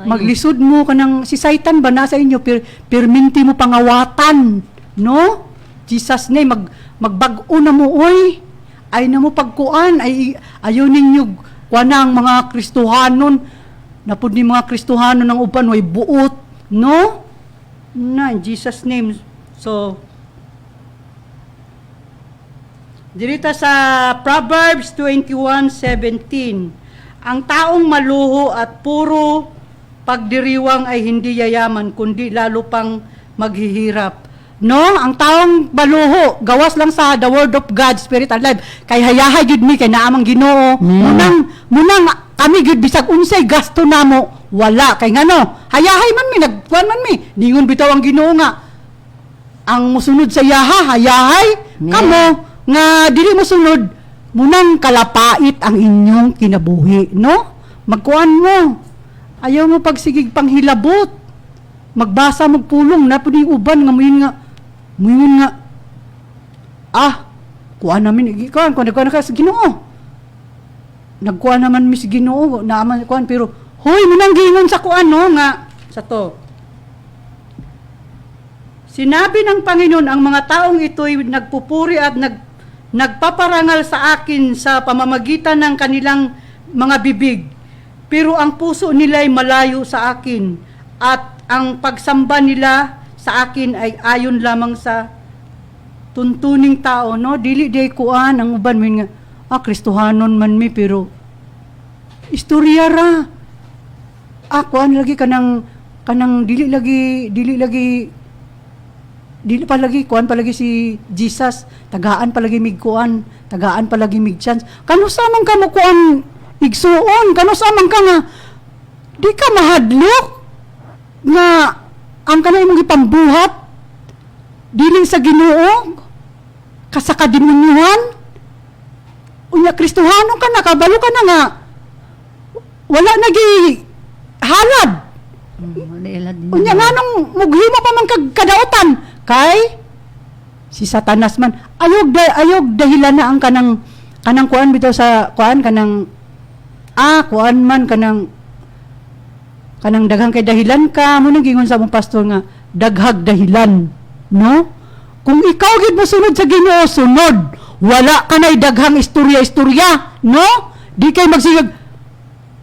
maglisod mo kanang si Satan ba nasa inyo perminti mo pangawatan, no? Jesus name magbag-o na mo oy ay na mo pagkuan ay ayo ninyo kuanang mga Kristohanon napud ni mga Kristohanon ng uban way buot no na in Jesus name. So dirita sa Proverbs 21:17 ang taong maluho at puro pagdiriwang ay hindi yayaman kundi lalo pang maghihirap. No, ang taong baluho, gawas lang sa the word of God, spirit and life. Kay hayahay gid mi kay naamang Ginoo. Munang kami gid bisag unsay gasto namo, wala kay ngano. Hayahay man mi nagkuan man mi. Ningon bitaw ang Ginoo nga ang musunod sa yaha, hayahay. Kamo nga dili mo sunod, munang kalapait ang inyong kinabuhi, no? Magkuan mo. Ayaw mo pagsigig panghilabot. Magbasa magpulong na pud uban nga muyon nga kuan namin kuan ka sa Ginoo. Nagkuan naman mi sa Ginoo naaman kuan pero hoy munang gingon sa kuan no nga sa to. Sinabi ng Panginoon ang mga taong ito'y nagpupuri at nagpaparangal sa akin sa pamamagitan ng kanilang mga bibig. Pero ang puso nila'y malayo sa akin at ang pagsamba nila sa akin ay ayon lamang sa tuntuning tao, no? Dili day kuan ang uban min nga Kristohanon man mi pero istorya ra. Kuan lagi kanang dili pa lagi kuan pa lagi si Jesus, tagaan pa lagi mig kuan, tagaan pa lagi mig chance. Kano sa man ka mo kuan igsuon, kano sa man ka nga di ka mahadlok nga ang kanay mong ipambuhat dili sa Ginoo kasakadimunyuhan unya Kristohano ka na kabalo ka na nga wala nagi halad unya nga nung mughimo pa man kadaotan kay si Satanas man ayog dahilan na ang kanang kuan bitaw sa kuan kanang kuan man kanang daghang kay dahilan ka mo nang gingon sa mong pastor nga daghag dahilan, no? Kung ikaw gid mo sunod sa Ginoo, sunod, wala ka nay daghang istorya, no? Di kay magsigag,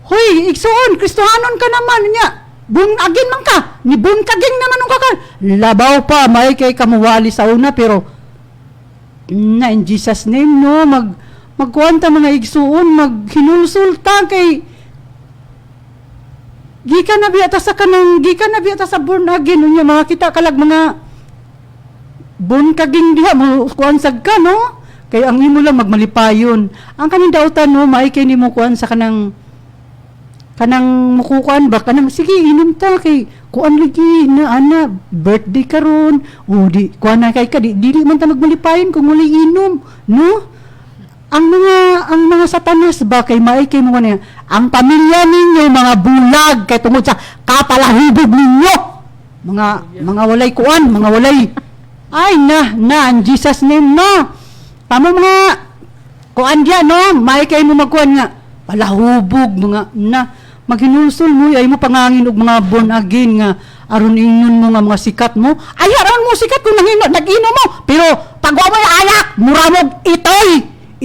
hoy, igsoon, Kristohanon ka naman niya. Bunagin man ka, ni bunkaging naman ang kakal. Labaw pa, may kay kamuwali sa una, pero na in Jesus name, no, magkuwanta mga igsuon, maghinulsulta kay gikan na biyata sa born again, unya mga kita kalag mga bunkaging diha mo kuansag ka, no? Kay ang imo lang magmalipayon. Ang kaning dautan, no, may kay nimo kuan sa kanang mukukuan ba kanang sige inom ta kay kuan lagi na ana birthday karon o di kuan na kay ka dili man ta magmalipayon kung muli inom, no? Ang mga Satanas ba kay maay kay mo niya ang pamilya ninyo mga bulag kay tungod sa kapalahubog ninyo mga walay kuan mga walay ay na in Jesus name, no? Tamo mga kuan dia, no, maay kay mo magkuan nga palahubog mga na maghinulsol mo ay mo pangangin og mga born again nga aron ingon mo nga mga sikat mo ay aron mo sikat kung nag-inom mo pero pagwa mo ayak muramog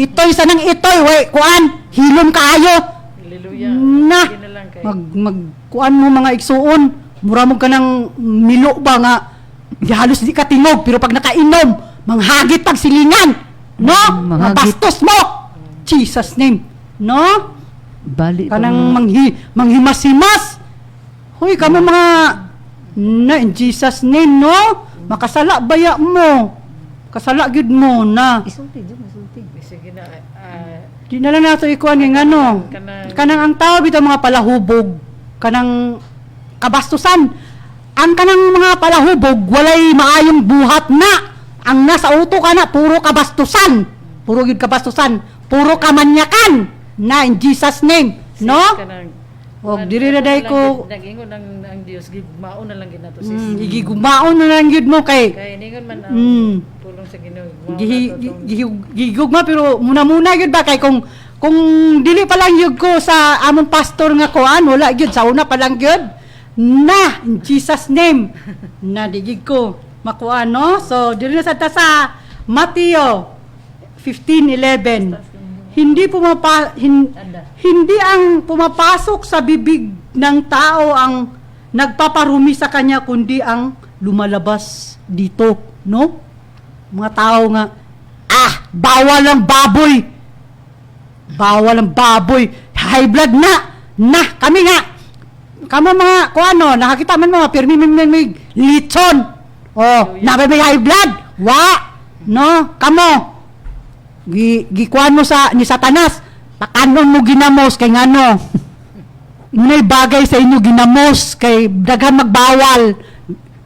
itoy sa nang itoy way kuan hilom kaayo Hallelujah. na Sige na lang kay. mag kuan mo mga igsuon muramog ka ng milo ba nga di halos di ka tingog pero pag nakainom manghagit pag silingan, no? Manghagit. Mabastos mo Jesus name, no? Bali Kanang manghimasimas. Hoy, kamo mga na in Jesus name, no? Makasala baya mo. Kasala gyud mo na. isulti jud isulti. Sige na. Di na lang nato ikuan ng ano. Kanang ang tao bitaw mga palahubog. Kanang kabastusan. Ang kanang mga palahubog walay maayong buhat na. Ang nasa uto ka na puro kabastusan. Puro gyud kabastusan. Puro kamanyakan. Na in Jesus name, no? Og diri na day ko Nag-ingon ang Dios gigmao na lang gid nato sis. igigumaon na lang gyud mo kay Kay ningon man ang pulong sa Ginoo. gihigugma pero muna gyud ba kay kung dili pa lang gyud ko sa among pastor nga kuan wala gyud sa una pa lang gyud na in Jesus name na digig ko makuan, no? So diri na sa Mateo 15:11 hindi ang pumapasok sa bibig ng tao ang nagpaparumi sa kanya kundi ang lumalabas dito, no? Mga tao nga bawal ang baboy high blood na kami nga kamo mga kuano nakakita man mga pirmi may lechon nabe may high blood no kamo gikuan mo ni Satanas pakanon mo ginamos kay ngano munay bagay sa inyo ginamos kay daghan magbawal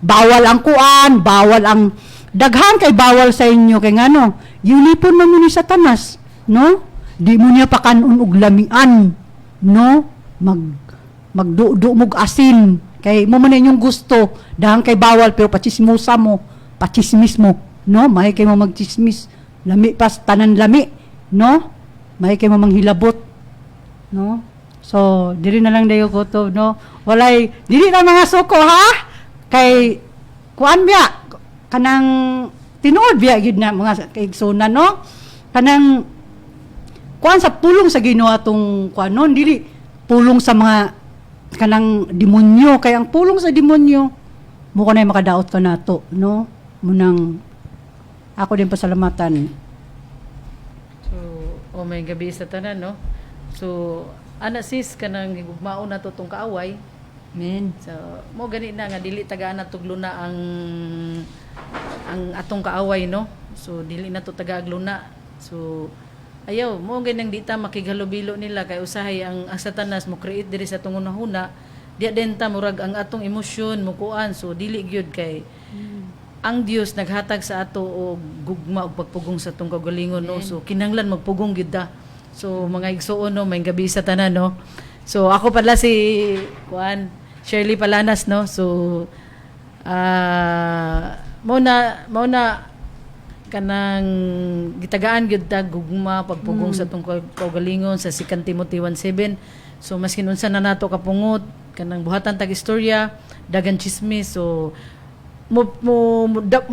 bawal ang kuan bawal ang daghan kay bawal sa inyo kay ngano yulipon man mo ni Satanas, no? Di mo niya pakanon og lamian, no? Magdudo mog asin kay mo man inyong gusto dahang kay bawal pero pachismis mo, no? May kay mo magchismis lami pas tanan lami, no? May kay mo manghilabot, no? So diri na lang dayo ko no? Walay dili na mga suko ha? Kay kuan biya kanang tinuod biya gid na mga kaigsunan, no? Kanang kuan sa pulong sa Ginoo atong kuan non dili pulong sa mga kanang demonyo kay ang pulong sa demonyo mo kanay makadaot ka nato, no? Munang ako din pasalamatan. So, may gabi sa tanan, no? So, ana sis kanang higugmaon na to tong kaaway. Men. So, mo gani na nga dili tagaan na tugluna ang atong kaaway, no? So, dili na to taga-agluna. So, ayaw mo ganang dita makighalubilo nila kay usahay ang Satanas mo create diri sa tong unahuna. Diya denta murag ang atong emosyon mo kuan. So, dili gyud kay ang Dios naghatag sa ato og gugma og pagpugong sa atong kagalingon, no? So, kinahanglan magpugong gyud ta. So, mga igsuon, no, may gabi sa tanan, no? So, ako pala si kuan Shirley Palanas, no? So, mauna kanang gitagaan gyud ta gugma pagpugong sa tong kaugalingon sa 2 Timothy 1:7. So maskin unsa na nato kapungot kanang buhatan tag istorya, dagan chismis. So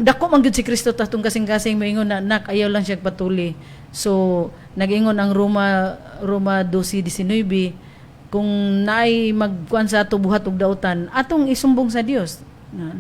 dako man gyud si Kristo tatong kasing-kasing moingon na anak ayaw lang siya patuli. So nag-ingon ang Roma 12:19 kung naay magkuan sa ato buhat og dautan atong isumbong sa Dios.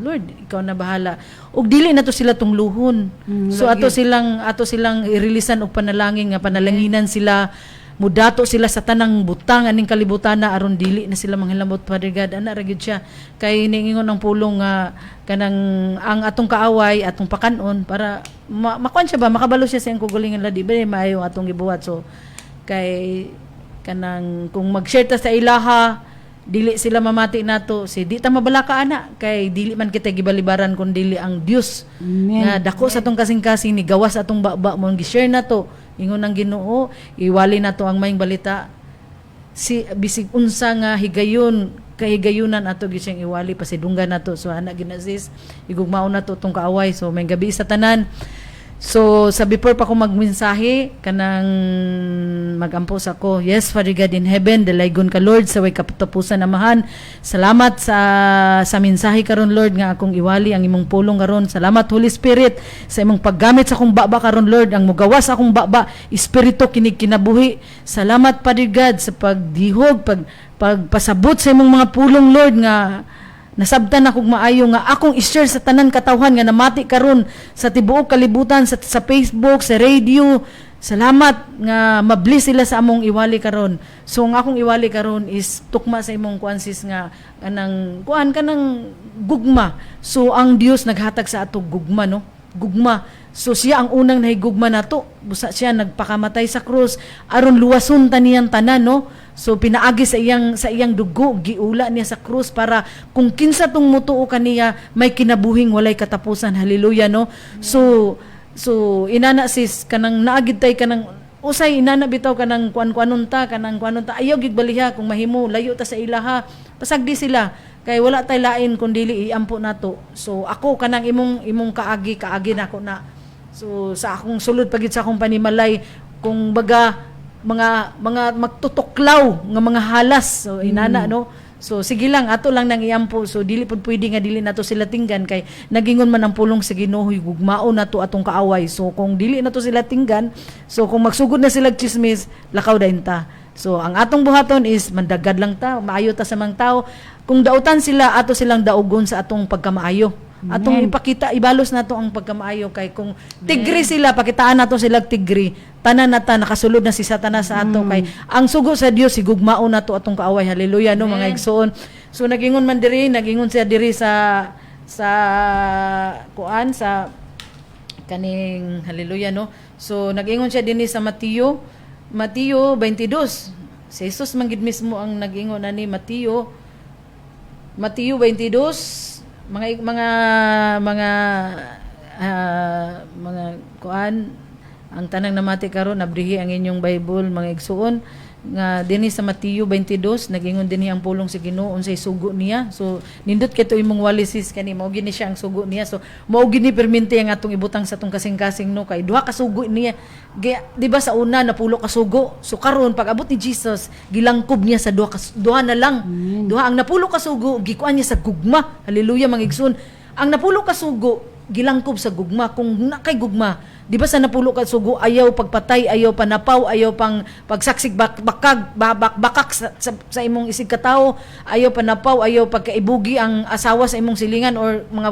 Lord, ikaw na bahala. Ug dili na to sila tungluhon. So ato silang irilisan og panalangin nga panalanginan sila, mudato sila sa tanang butang aning kalibutan na aron dili na sila manghilambot Father God. Ana ra gyud siya kay ningingon ang pulong nga kanang ang atong kaaway atong pakanon para makuan siya ba makabalo siya sa iyang kugulingan ladi ba maayo atong gibuhat. So kay kanang kung mag-share ta sa ilaha dili sila mamati nato si di ta mabalaka ana kay dili man kita gibalibaran kun dili ang Dios nga dako sa atong kasing-kasing ni gawas atong baba mo gi-share nato ingon ang Ginoo iwali nato ang maayong balita si bisig unsa nga kahigayunan ato gyud siyang iwali pasidunggan nato. So ana ginasis igugmao nato tong kaaway. So may gabi sa tanan. So, sa before pa ko magmensahe, kanang magampo sa ko. Yes, Father God in heaven, dalaygon ka Lord, sa way kapatapusan amahan. Salamat sa mensahe karon Lord, nga akong iwali ang imong pulong karon. Salamat Holy Spirit, sa imong paggamit sa akong baba karon Lord, ang mugawas sa akong baba, Espiritu kinig kinabuhi. Salamat Father God, sa pagdihog, pagpasabot sa imong mga pulong Lord, nga nasabtan akong maayo nga akong i-share sa tanan katawhan nga namati karon sa tibuok kalibutan sa Facebook, sa radio. Salamat nga mablis sila sa among iwali karon. So ang akong iwali karon is tukma sa imong kuansis nga kanang gugma. So ang Dios naghatag sa ato gugma no. Gugma. So siya ang unang nahigugma nato. Busa siya nagpakamatay sa krus aron luwason ta niyang tanan no. So pinaagi sa iyang dugo, giula niya sa krus para kung kinsa tong mutuo kaniya may kinabuhing walay katapusan. Hallelujah no. So inana sis kanang naagid tay kanang usay inana bitaw kanang kuan-kuanon ta ayaw gid baliha kung mahimo layo ta sa ilaha. Pasagdi sila kay wala tay lain kun dili iampo nato. So ako kanang imong kaagi nako na. So sa akong sulod pagid sa akong panimalay kung baga mga magtutuklaw nga mga halas. So inana no. So sige lang ato lang nang iampo. So dili pud pwede nga dili nato sila tinggan kay nagingon man ang pulong sa Ginoo gugmao nato atong kaaway. So kung dili nato sila tinggan, so kung magsugod na sila chismis, lakaw dayon ta. So ang atong buhaton is mandagad lang ta, maayo ta sa mga tao. Kung dautan sila ato silang daugon sa atong pagkamaayo. Atong ipakita ibalos nato ang pagkamaayo kay kung tigri sila pakitaan nato sila tigri tanan nata nakasulod na si Satanas sa ato kay ang sugo sa Dios higugmao nato atong kaaway. Hallelujah no mga igsoon. So nagingon siya diri sa kuan sa kaning hallelujah no. So nagingon siya dinhi sa Mateo 22. Si Jesus man gid mismo ang nagingon ani Mateo 22 mga kuan ang tanang namati karon nabrihi ang inyong Bible mga igsuon nga dinhi sa Mateo 22 nagingon dinhi ang pulong sa Ginoo unsay sugo niya. So nindot kay to imong walisis kani mao gini siya ang sugo niya. So mao gini perminti ang atong ibutang sa atong kasing-kasing no kay duha ka sugo niya. Di ba sa una napulo ka sugo. So karon pag abot ni Jesus gilangkob niya sa duha na lang. Duha ang napulo ka sugo gikuan niya sa gugma. Hallelujah mga igsoon. Ang napulo ka sugo gilangkob sa gugma. Kung nakay gugma, di ba sa napulo ka sugo ayaw pagpatay, ayaw panapaw, ayaw pang pagsaksig bakak sa imong isig katao, ayaw panapaw, ayaw pagkaibugi ang asawa sa imong silingan or mga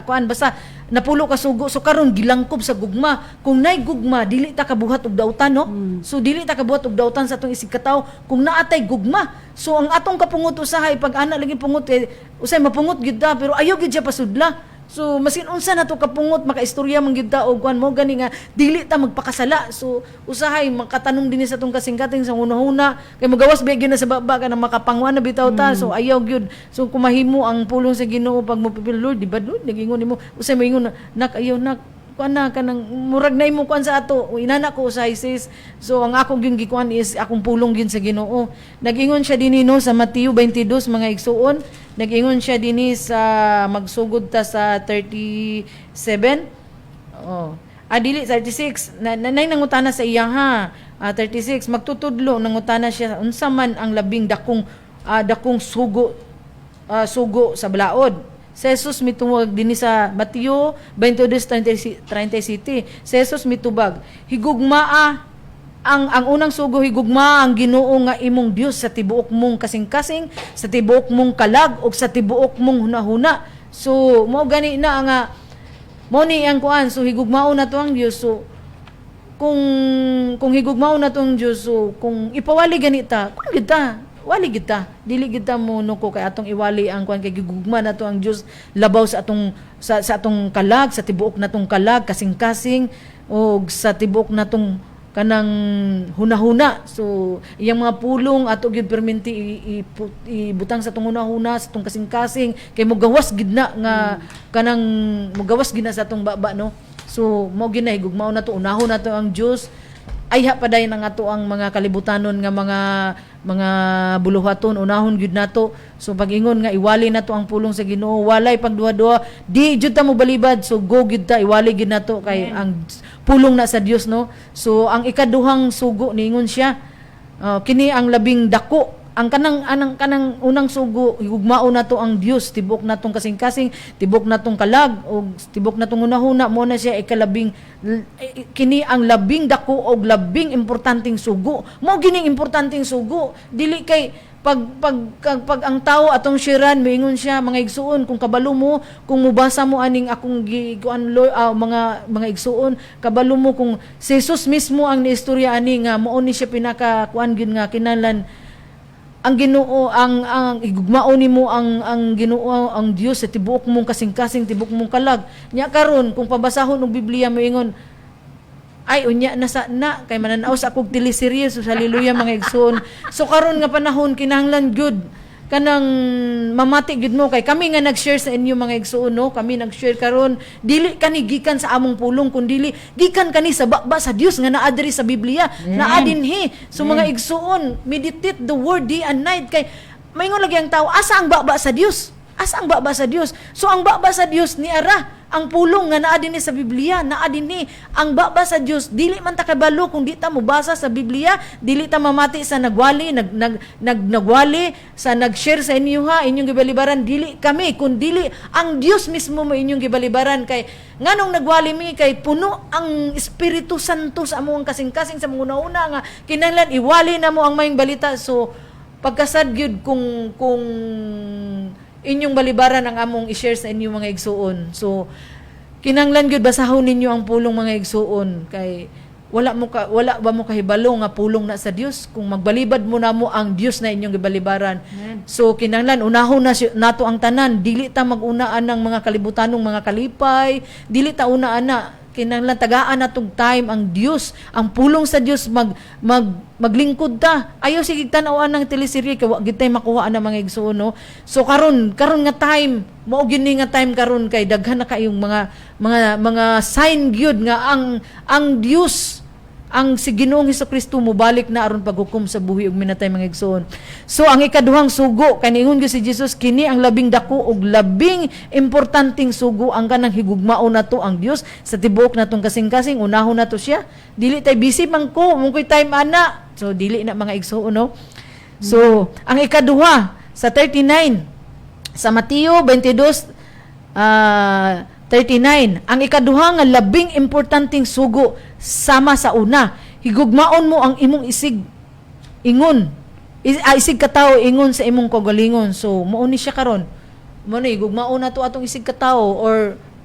kuan basta napulo ka sugo. So karon gilangkob sa gugma. Kung nay gugma dili ta kabuhat og dautan no. So dili ta kabuhat og dautan sa atong isig katao kung naatay gugma. So ang atong kapungot usahay pag ana lagi pungot usay mapungot gyud ta pero ayaw gyud siya pasudla. So masin unsa nato kapungot makaistorya man gyud ta og kuan mo gani nga dili ta magpakasala. So usahay makatanong dinhi sa atong kasing-kasing sa una-una kay magawas ba gyud na sa baba ka na makapangwan na bitaw ta. So ayaw gyud. So kumahimo ang pulong sa Ginoo pag mo pipil Lord di ba Lord nagingon nimo usay moingon nak ayaw nak kuan na kanang murag na imo kuan sa ato o inana ko usahay sis. So ang ako gyud gikuan is akong pulong gyud sa Ginoo. Nagingon siya dinhi no sa Mateo 22 mga igsuon. Nagingon siya dinhi sa magsugod ta sa 37 Oh. Dili 36 nanay nangutana sa iya ha. 36 magtutudlo nangutana siya unsa man ang labing dakong sugo sa balaod. Si Jesus mitubag dinhi sa Mateo 22:37. Si Jesus mitubag higugmaa ang unang sugo higugma ang Ginoo nga imong Dios sa tibuok mong kasing-kasing, sa tibuok mong kalag ug sa tibuok mong hunahuna. So mao gani na nga mo ni ang kuan, so higugmao na to ang Dios. So kung higugmao na to ang Dios, so kung ipawali ganita, kung kita wali kita, dili kita mo nuko kay atong iwali ang kuan kay gigugma na to ang Dios labaw sa atong kalag, sa tibuok natong kalag kasing-kasing o sa tibuok natong kanang hunahuna. So iyang mga pulong ato gyud perminti ibutang sa atong hunahuna, sa atong kasing-kasing kay mogawas gid na nga kanang mogawas gid na sa atong baba no. So mao gid na higugmao na to, unahon na to ang Dios. Ayha pa dayon ang ato ang mga kalibutanon nga mga buluhaton, unahon gyud nato. So pag-ingon nga iwali nato ang pulong sa Ginoo, walay pagduha-duha, di jud ta mo balibad. So go gyud ta, iwali gyud nato kay ang pulong na sa Dios no. So ang ikaduhang sugo niingon siya, kini ang labing dako. Ang kanang unang sugo higugmao nato ang Dios, tibok natong kasing-kasing, tibok natong kalag o tibok natong hunahuna, mo na siya ikalabing kini ang labing dako og labing importanteng sugo. Mao gining importanteng sugo, dili kay pag ang tao atong shiran moingon siya mga igsuon, kung kabalo mo, kung mubasa mo aning akong mga igsuon, kabalo mo kung si Jesus mismo ang niistorya ani nga mao ni siya pinaka kuan gyud nga kinahanglan ang Ginoo ang igugmao nimo ang Ginoo ang Dios sa tibuok mong kasing-kasing, tibuok mong kalag. Nya karon kung pabasahon og Biblia moingon ay unya na sa na kay mananaw sa akong teleserye, so haleluya mga igsoon. So karon nga panahon kinahanglan gyud kanang mamati gyud mo kay kami nga nag-share sa inyo mga igsoon no, kami nag-share karon dili kani gikan sa among pulong kundi gikan kani sa baba sa Dios nga naa diri sa Biblia, naa dinhi. So mga igsoon, meditate the word day and night kay maingon lagi ang tao asa ang baba sa Dios? Asa ang baba sa Dios? So ang baba sa Dios ni ara ang pulong nga naa dinhi sa Biblia, naa dinhi ang baba sa Dios. Dili man ta kabalo kung di ta mobasa sa Biblia, dili ta mamati sa nagwali, nagwali sa nag-share sa inyo ha, inyong gibalibaran, dili kami kun dili ang Dios mismo mo inyong gibalibaran kay nganong nagwali mi kay puno ang Espiritu Santo sa among kasing-kasing sa mga una nga kinahanglan iwali na mo ang mayong balita. So pagkasad gyud kung inyong balibaran ang among i-share sa inyo mga igsuon. So kinahanglan gyud basahon ninyo ang pulong mga igsuon kay wala ba mo kahibalo nga pulong na sa Dios kung magbalibad mo na mo ang Dios na inyong gibalibaran. So kinahanglan unahon na nato ang tanan, dili ta mag-unaan ng mga kalibutanong mga kalipay, dili ta unaan na kinahanglan tagaan natong time ang Dios, ang pulong sa Dios maglingkod ta. Ayaw sige tan-awan ng teleserye kay wa gid tay makuha na mga igsuon no. So karon nga time, mao gyud ni nga time karon kay daghan na kayong mga sign gyud nga ang Dios, ang si Ginoong Hesukristo mobalik na aron paghukom sa buhi ug minatay mga igsoon. So ang ikaduhang sugo kaningon gyud si Jesus, kini ang labing dako ug labing importanteng sugo, ang kanang higugmao nato ang Dios sa tibuok natong kasing-kasing, unahon nato siya. Dili tay busy man ko mong koy time ana. So dili na mga igsoon no. So ang ikaduha sa 39 sa Mateo 22:39, ang ikaduha nga labing importanteng sugo sama sa una, higugmaon mo ang imong isig katawo ingon sa imong kagalingon. So mao ni siya karon, mo ni higugmaon na to atong isig katawo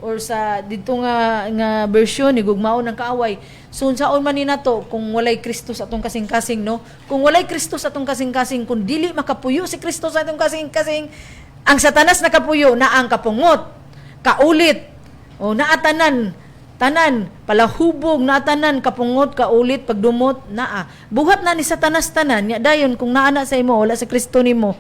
or sa dito nga version higugmaon ang kaaway. So unsaon man ni nato kung walay Kristo sa atong kasing-kasing no? Kung walay Kristo sa atong kasing-kasing, kung dili makapuyo si Kristo sa atong kasing-kasing, ang Satanas nakapuyo na ang kapungot, kaulit, o naatanan, palahubog, naatanan, kapungot, kaulit, pagdumot, naa. Buhat na ni Satanas tanan, nya dayon kung naana sa imo, wala sa Kristo nimo.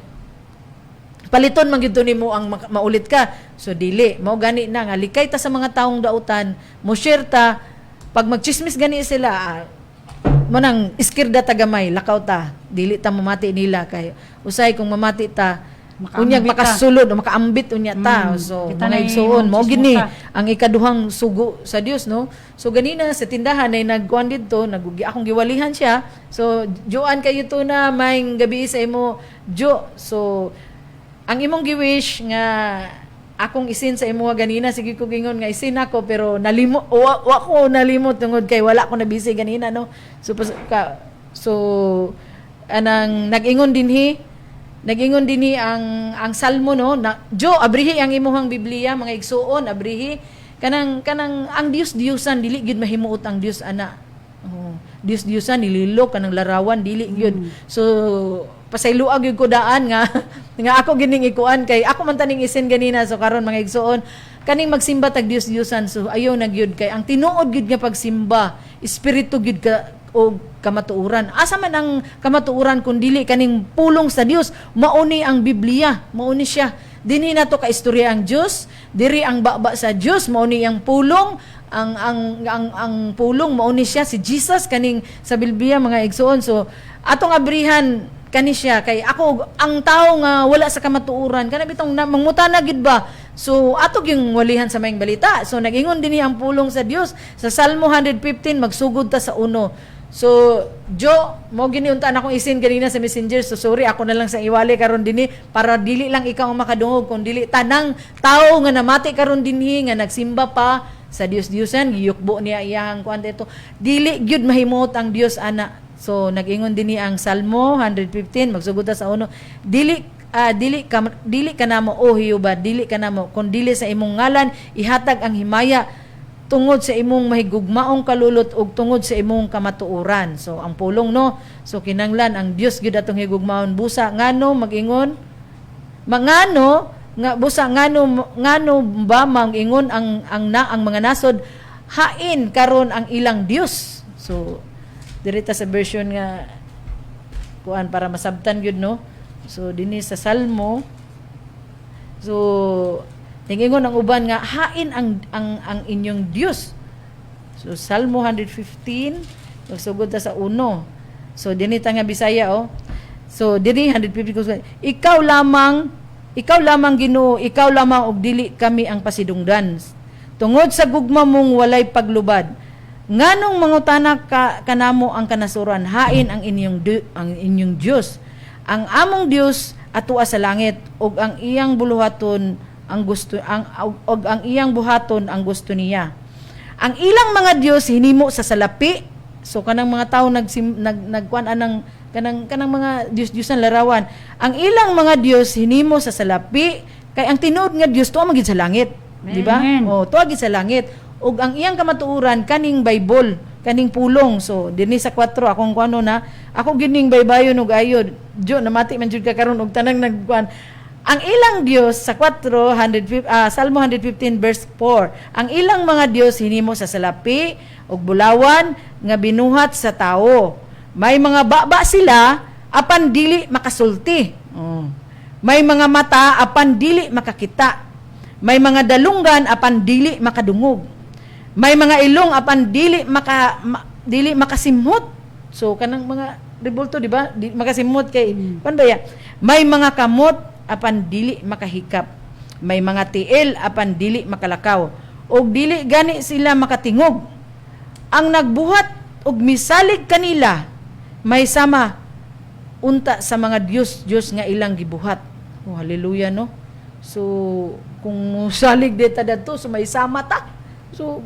Paliton man gyud nimo ang maulit ka. So dili, mao gani na nga likay ta sa mga taong dautan, mo share ta, pag magchismis gani sila, manang iskirda ta gamay, lakaw ta, dili ta mamati nila kay usay kung mamati ta, unyag Makaambit ka. makasulod o makaambit unya ta. So Kita mga na igsuon yung mo gini chismosa. ang ikaduhang sugo sa Dios, no? So ganina sa tindahan ay nagkuan didto, nagugi akong giwalihan siya. So joan kayo to na may gabi sa imo jo. So ang imong giwish nga akong isin sa imo ganina, sige ko gingon nga isin ako pero nalimot wa ko nalimot tungod kay wala ko na busy ganina, no? So anang nag-ingon dinhi ang salmo, no, na jo abrihi ang imuhang Biblia mga igsuon, abrihi kanang ang Dios-Diosan dili gyud mahimuot ang Dios ana. Dios-Diosan nililo kanang larawan dili gyud. So pasayloag gyud ko daan nga nga ako gining ikuan kay ako man taning isin ganina. So karon mga igsuon kaning magsimba tag Dios-Diosan, so ayaw na gyud kay ang tinuod gyud nga pagsimba espiritu gyud ka o kamatuuran. Asa man ang kamatuuran kung dili kaning pulong sa Dios, mauni ang Biblia, mauni siya. Dinhi nato ka istorya ang Dios, diri ang baba sa Dios, mauni ang pulong, ang pulong mauni siya si Jesus kaning sa Biblia mga igsoon. So atong abrihan kani siya kay ako ang tao nga wala sa kamatuuran kana bitong mangutana gid ba. So ato yung walihan sa maayong balita. So nagingon dinhi ang pulong sa Dios sa Salmo 115 magsugod ta sa 1. So, Jo, mo giniuntaan akong isin kanina sa Messenger. So, sorry, ako na lang sa iwali karon dinhi para dili lang ikaw ang makadungog, kung dili tanang tao nga namati karon dinhi nga nagsimba pa sa Dios-Diosan, giyukbo niya iyang kuan dito. Dili gyud mahimot ang Dios ana. So, nag-ingon dinhi ang Salmo 115, magsugod ta sa 1. Dili kanamo o Hiyuba, dili kanamo kun dili sa imong ngalan ihatag ang himaya tungod sa imong mahigugmaong kalulot ug tungod sa imong kamatuoran. So ang pulong, no, so kinanglan ang Dios gyud atong higugmaon busa ngano magingon mangano nga busa ngano ba mangingon ang mga nasod hain karon ang ilang Dios. So dirita sa version nga kuan para masabtan gyud, no. So dinhi sa Salmo, so tingingon ang uban nga hain ang inyong Dios. So Salmo 115 magsugod ta sa 1. So dinhi ta nga Bisaya, oh. So diri 150 ikaw lamang Ginoo, ikaw lamang og dili kami ang pasidungdan. Tungod sa gugma mong walay paglubad. Nganong mangutana ka kanamo ang kanasuran, hain ang inyong Dios. Ang among Dios atua sa langit ug ang iyang buluhaton ang iyang buhaton ang gusto niya. Ang ilang mga Dios hinimo sa salapi. So kanang mga tawo nagkuan anang kanang mga Dios-Diosan larawan. Ang ilang mga Dios hinimo sa salapi kay ang tinuod nga Dios tuwa magid sa langit, di ba? Amen. O tuwa gid sa langit. Ug ang iyang kamatuoran kaning Bible, kaning pulong. So dinhi sa 4 akong kuano na ako gining baybayon ug ayod. Jo namati man jud ka karon og tanang nagkuan. Ang ilang Dios sa 4 Salmo 115 verse 4. Ang ilang mga Dios hinimo sa salapi ug bulawan nga binuhat sa tawo. May mga baba sila apan dili makasulti. May mga mata apan dili makakita. May mga dalunggan apan dili makadungog. May mga ilong apan dili makasimhot. So kanang mga rebulto, di ba? Makasimhot kay panbaya. May mga kamot apan dili makahikap. May mga tiil apan dili makalakaw. Og dili gani sila makatingog. Ang nagbuhat og misalig kanila may sama unta sa mga Diyos nga ilang gibuhat. Oh, hallelujah, no? So kung salig deta dadto so may sama ta. So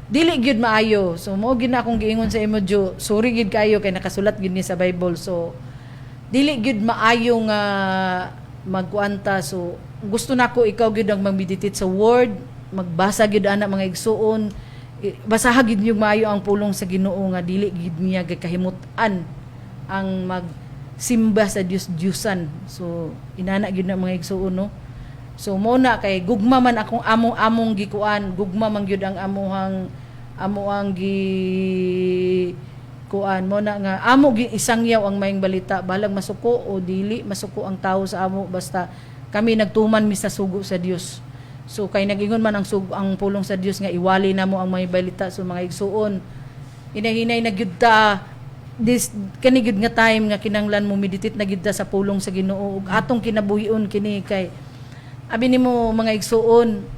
dili gyud maayo. So mao gyud na akong giingon sa imo, Jo. Sorry gyud kayo kay nakasulat gyud ni sa Bible. So dili gyud maayo nga magkuanta. So gusto nako ikaw gyud ang mag-meditate sa word, magbasa gyud ana mga igsuon. Basaha gyud yung maayo ang pulong sa Ginoo nga dili gyud niya gakahimutan ang magsimba sa Dios-Diosan. So inana gyud na mga igsuon, no. So mo na kay gugma man akong among gikuan, gugma man gyud ang amuang gi kuan mo na nga amo isangyaw ang maayong balita balag masuko o dili masuko ang tao sa amo basta kami nagtuman mi sa sugo sa Dios. So kay nagingon man ang pulong sa Dios nga iwali namo ang maayong balita. So mga igsuon, hinahinay na gyud ta this kani gid nga time nga kinanglan mo meditate na gid ta sa pulong sa Ginoo ug atong kinabuhion kini kay abi nimo mga igsuon.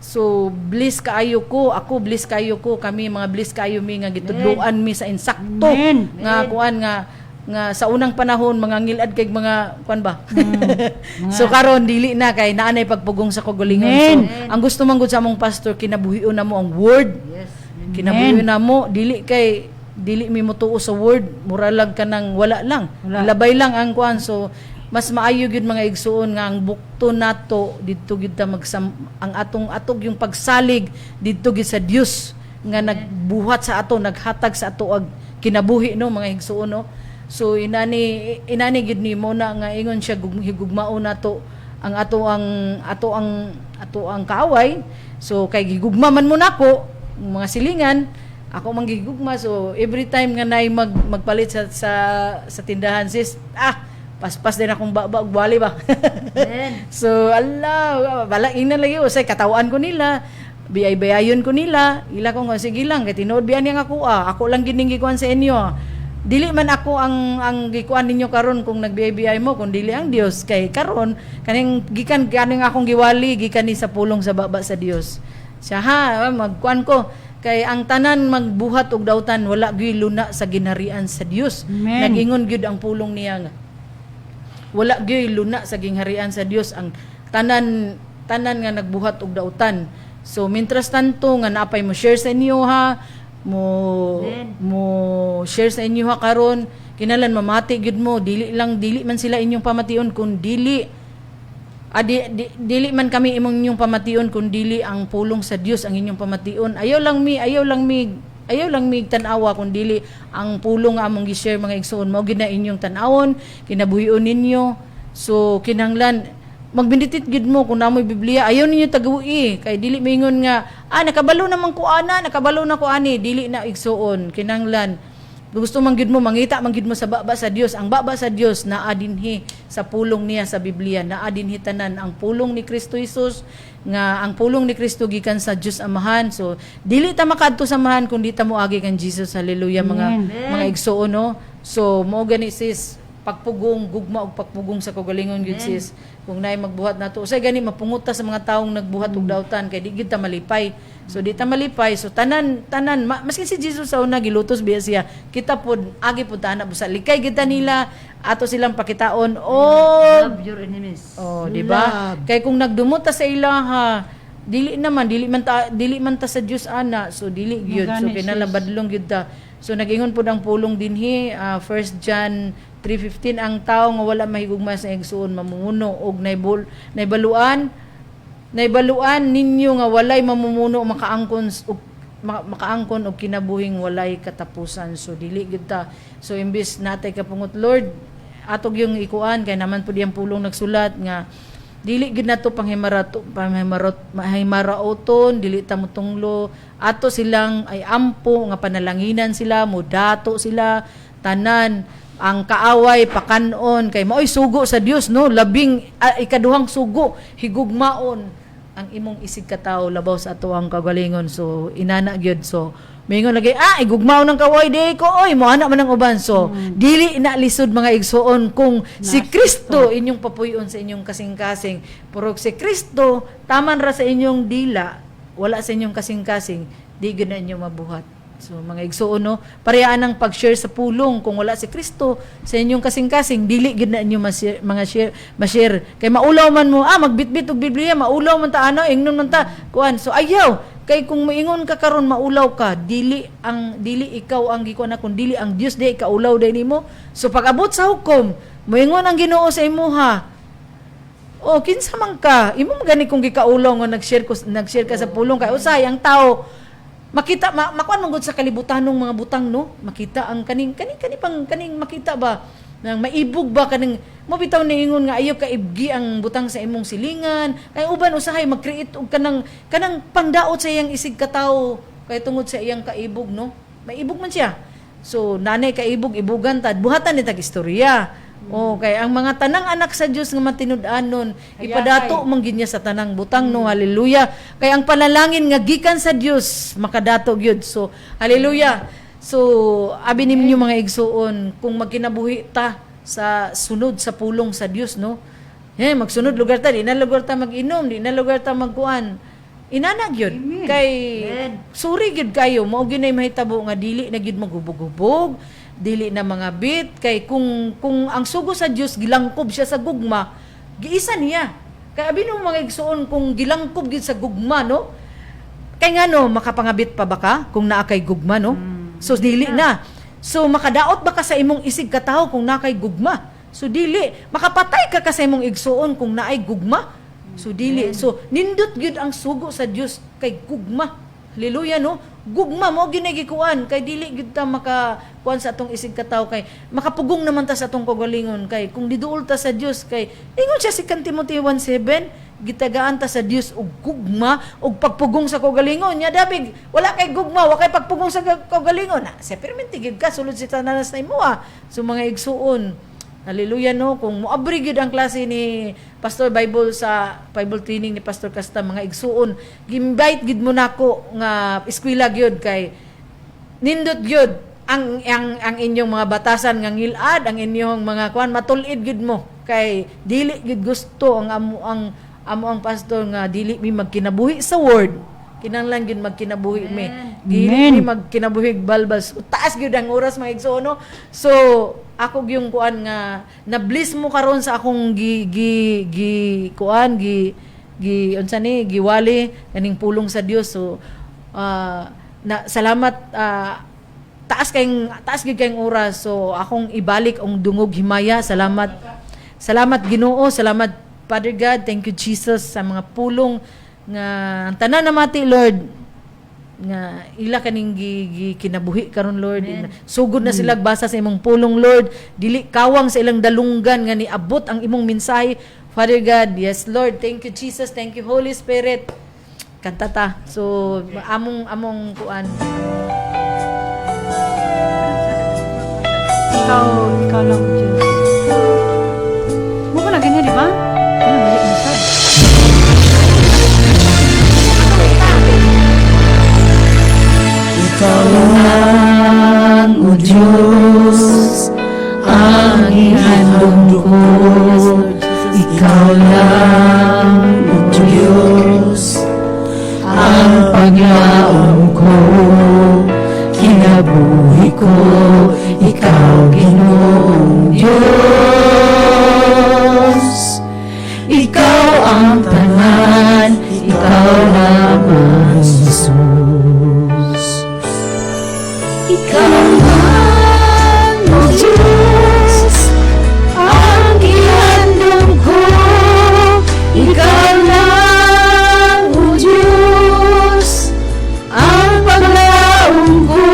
So bless kaayo ko, ako bless kaayo ko, kami mga bless kaayo mi nga gitudloan mi sa insakto Amen. nga kuan nga sa unang panahon mga ngilad kay mga kuan ba. So karon dili na kay naanay pagpugong sa kagalingon. So ang gusto man gud sa among pastor kinabuhion na mo ang word. Kinabuhion na mo dili mi motuo sa word, muralag ka nang wala lang. Labay lang ang kuan. So mas maayo gyud mga igsuon nga ang bukto nato didto gyud ta ang atog yung pagsalig didto gyud sa Dios nga nagbuhat sa ato, naghatag sa ato ag kinabuhi no mga igsuon no. So inani gyud nimo na nga ingon siya higugmao nato ang ato ang kaaway. So kay gigugma man mo nako mga silingan ako man gigugma. So every time nga nay magpalit sa tindahan sis paspas din akong bali ba. So Allah bala ina lagi usay katawan ko nila biyay-bayayon ko nila ila ko nga sige lang kay tinuod biyan yang ako lang gining gikuan sa inyo. Dili man ako ang gikuan ninyo karon kung nagbiyay-biyay mo kung dili ang Dios kay karon kaning gikan kaning akong giwali gikan ni sa pulong sa baba sa Dios. Siya magkuan ko kay ang tanan magbuhat og dawtan wala gyud luna sa ginharian sa Dios. Nagingon gyud ang pulong niya nga wala gyud luna sa gingharian sa Dios ang tanan nga nagbuhat og dautan. So mientras tanto nga naapay mo share sa inyo mo share sa inyo karon kinahanglan mamati gyud mo dili man sila inyong pamation kun dili man kami imong inyong pamation kun dili ang pulong sa Dios ang inyong pamation. Ayaw lang mi tan-awa kun dili ang pulong nga among gi-share mga igsoon mao gid na inyong tan-awon kinabuhion ninyo. So kinahanglan magbinditit gid mo kung namoy Biblia ayaw ninyo tagawi kay dili mingon nga nakabalo naman ko nakabalo na ko ani dili na igsoon. Kinahanglan gusto man gid mo mangita man gid mo sa baba sa Dios. Ang baba sa Dios naa dinhi sa pulong niya sa Biblia, naa dinhi tanan ang pulong ni Kristo Jesus nga ang pulong ni Kristo gikan sa Dios Amahan. So dili ta makadto sa amahan kundi ta moagi kan Jesus. Hallelujah mga igsoon no. So mao gani sis pagpugong gugma og pagpugong sa kagalingon gid sis kung naay magbuhat nato usay gani mapunguta sa mga taong nagbuhat og dawtan kay di gid ta malipay. So di ta malipay so tanan maski si Jesus sa una gilutos biya siya kita pod agi pod ana busa likay gid ta nila ato silang pakitaon Love your enemies. di ba kay kung nagdumot ta sa ilaha dili man ta sa Dios ana. So dili gyud so kinahanglan badlong gyud ta. So nagingon pud ang pulong dinhi 1 John 3:15 ang tao nga wala mahigugma sa igsoon mamumuno og naibaluan ninyo nga walay mamumuno makaangkon og kinabuhing walay katapusan. So dili gid ta. So imbis natay kapungot Lord atog yung ikuan kay naman pud yang pulong nagsulat nga dili gid nato panghimarauton dili ta motunglo ato silang ay ampo nga panalanginan sila modato sila tanan ang kaaway pakanon kay maoy sugo sa Dios no labing ikaduhang sugo higugmaon ang imong isig katawo labaw sa ato ang kagalingon. So inana gyud so mingon lagi igugmaon ng kaway day ko oy mo ana man ang uban. So dili na lisod mga igsoon kung si Kristo inyong papuyon sa inyong kasing-kasing pero si Kristo taman ra sa inyong dila wala sa inyong kasing-kasing di gyud na inyo mabuhat. So mga igsoon no parehaan ang pag-share sa pulong kung wala si Kristo sa inyong kasing-kasing dili gid na inyo ma-share kay maulaw man mo magbitbit og Biblia maulaw man ta ingnon man ta kuan. So ayaw kay kung moingon ka karon maulaw ka dili ikaw ang gikuan na kun dili ang Dios di kaulaw day nimo. So pag abot sa hukom moingon ang Ginoo sa imuha kinsa man ka imo gani kung gikaulaw nga nag-share ka sa pulong kay usay ang tao makita makuan man gud sa kalibutanong mga butang no makita ang kaning makita ba nang maibog ba kaning mo bitaw niingon nga ayo ka ibgi ang butang sa imong silingan kay uban usahay mag-create og kanang pangdaot sa iyang isig katawo kay tungod sa iyang kaibog no maibog man siya. So nanay kaibog ibugan ta buhatan ni tag istorya. Kay ang mga tanang anak sa Dios nga matinud-anon ipadato man gid niya sa tanang butang no. Hallelujah. Kay ang panalangin nga gikan sa Dios makadato gyud. So hallelujah. So, abi ninyo mga igsuon, kung magkinabuhi ta sa sunod sa pulong sa Dios, no? Magsunod lugar ta, di na lugar ta mag-inom, di na lugar ta magkuan. Inanag yun. Kay suri gyud kayo, mao gyud nay mahitabo nga dili na gyud maghubog-hubog, dili na mga bit kay kung ang sugo sa Dios gilangkob siya sa gugma, giisa niya. Kay abi nung mga igsuon kung gilangkob gyud sa gugma, no? Kay ngano makapangabit pa ba ka kung naa kay gugma, no? So dili na. So makadaot ba ka sa imong isig katawo kung naa kay gugma? So dili. Makapatay ka sa imong igsuon kung naay gugma? So dili. So nindot gyud ang sugo sa Dios kay gugma. Hallelujah, no? Gugma mo ginagikuan kay dili gyud ta makakuan sa atong isig katawo kay makapugong naman ta sa atong kagalingon kay kung diduol ta sa Dios kay ingon siya si Timothy 1:7 gitagaan ta sa Dios og gugma og pagpugong sa kagalingon nya dabig wala kay gugma wa kay pagpugong sa kagalingon sa perminti gyud ka sulod si tananas na imuha so mga igsuon. Hallelujah, no? Kung muabri gyud ang klase ni Pastor Bible sa Bible training ni Pastor Casta, mga igsuon, gi-invite gyud mo nako nga eskwela gyud kay nindot gyud ang inyong mga batasan nga ngilad, ang inyong mga kuan matulid gyud mo kay dili gyud gusto ang amo ang pastor nga dili mi magkinabuhi sa word. Kinahanglan gyud magkinabuhi mi. Dili mi magkinabuhi balbal. So, taas gyud ang oras mga igsuon, no? So ako yung kuan nga na-bless mo karon sa akong unsa ni giwali kaning pulong sa Dios. So na salamat taas gyud kayong oras. So akong ibalik ang dungog himaya. Salamat Ginoo, salamat Father God, thank you Jesus sa mga pulong nga ang tanan namati Lord nga ila kaning kinabuhi karon Lord. Sugod na sila basa sa imong pulong Lord, dili kawang sa ilang dalunggan nga niabot ang imong mensahe Father God. Yes Lord, thank you Jesus, thank you Holy Spirit. Kanta ta. So among kuan. Ikaw lang Diyos. Mo ba lagi niya, di ba? Ikaw lang, O Diyos, ang ihandog ko. Ikaw lang, O Diyos, ang paglaom ko. Kinabuhi ko, Ikaw Ginoong Diyos. Ikaw ang tanan, Ikaw lamang Jesus. Ikaw lang, O Diyos, ang ihandog ko. Ikaw lang, O Diyos, ang paglaom ko.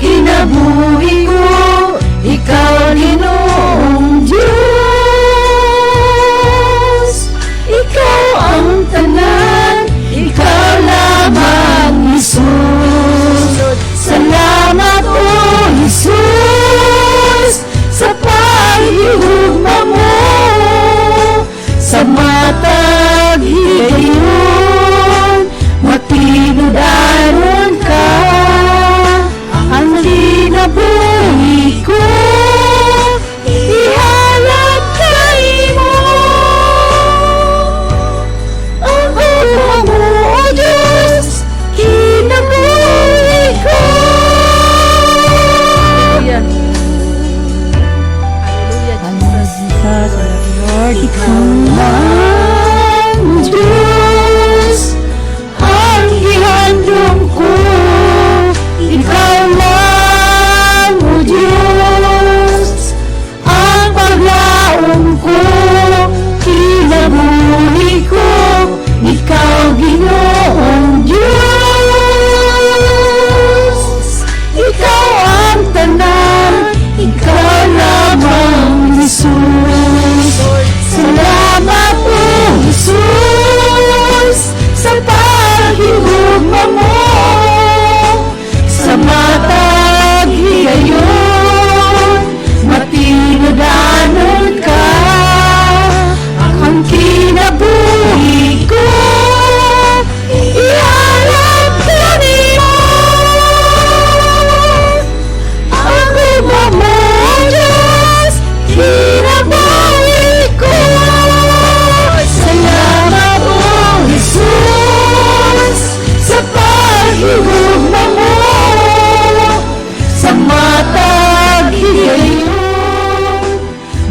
Kinabuhi ko, Ikaw Ginoong Diyos. Ikaw ang tanan, Ikaw lamang Jesus. Salamat o Jesus sa pag-ihugma mo sa matag higayon matinudaron ka ang linabuhi ko ihalad kay mo ang hugma mo o Diyos kinabuhi ko. Lord, Ikaw lang, O Diyos, ang ihandog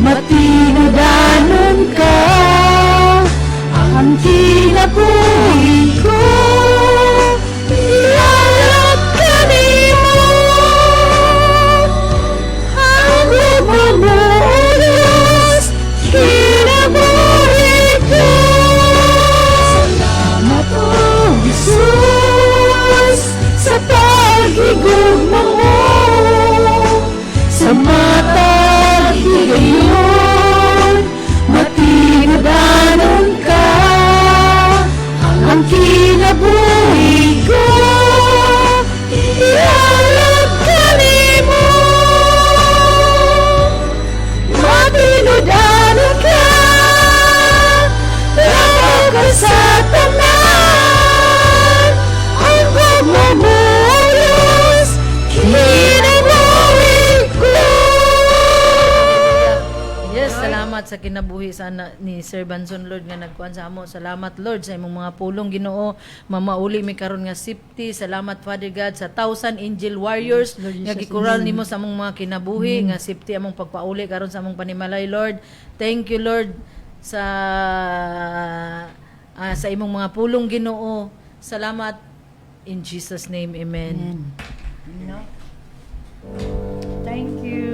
Matinudanon ka ang kinabuhi ko. Ialap ka nimo ang gumamuyos kinabuhi ko. Salamat o Jesus sa pag-igugma mo sa mata higayon. Matinudanon ka ang kinabuhi ko. Ialap ka nimo matinudanon ka. Lakaw ka sa tanan ang gumamuyos kinabuhi ko. Yes, salamat sa kinabuhi sana ni Sir Banson, Lord, nga nagkuhan sa amo. Salamat, Lord, sa imong mga pulong, Ginoo. Mamauli mi karon nga safety. Salamat, Father God, sa 1,000 angel warriors nga gikural nimo sa among mga kinabuhi nga safety among pagpauli karon sa among panimalay, Lord. Thank you, Lord, sa imong mga pulong, Ginoo. Salamat in Jesus name. Amen. Thank you.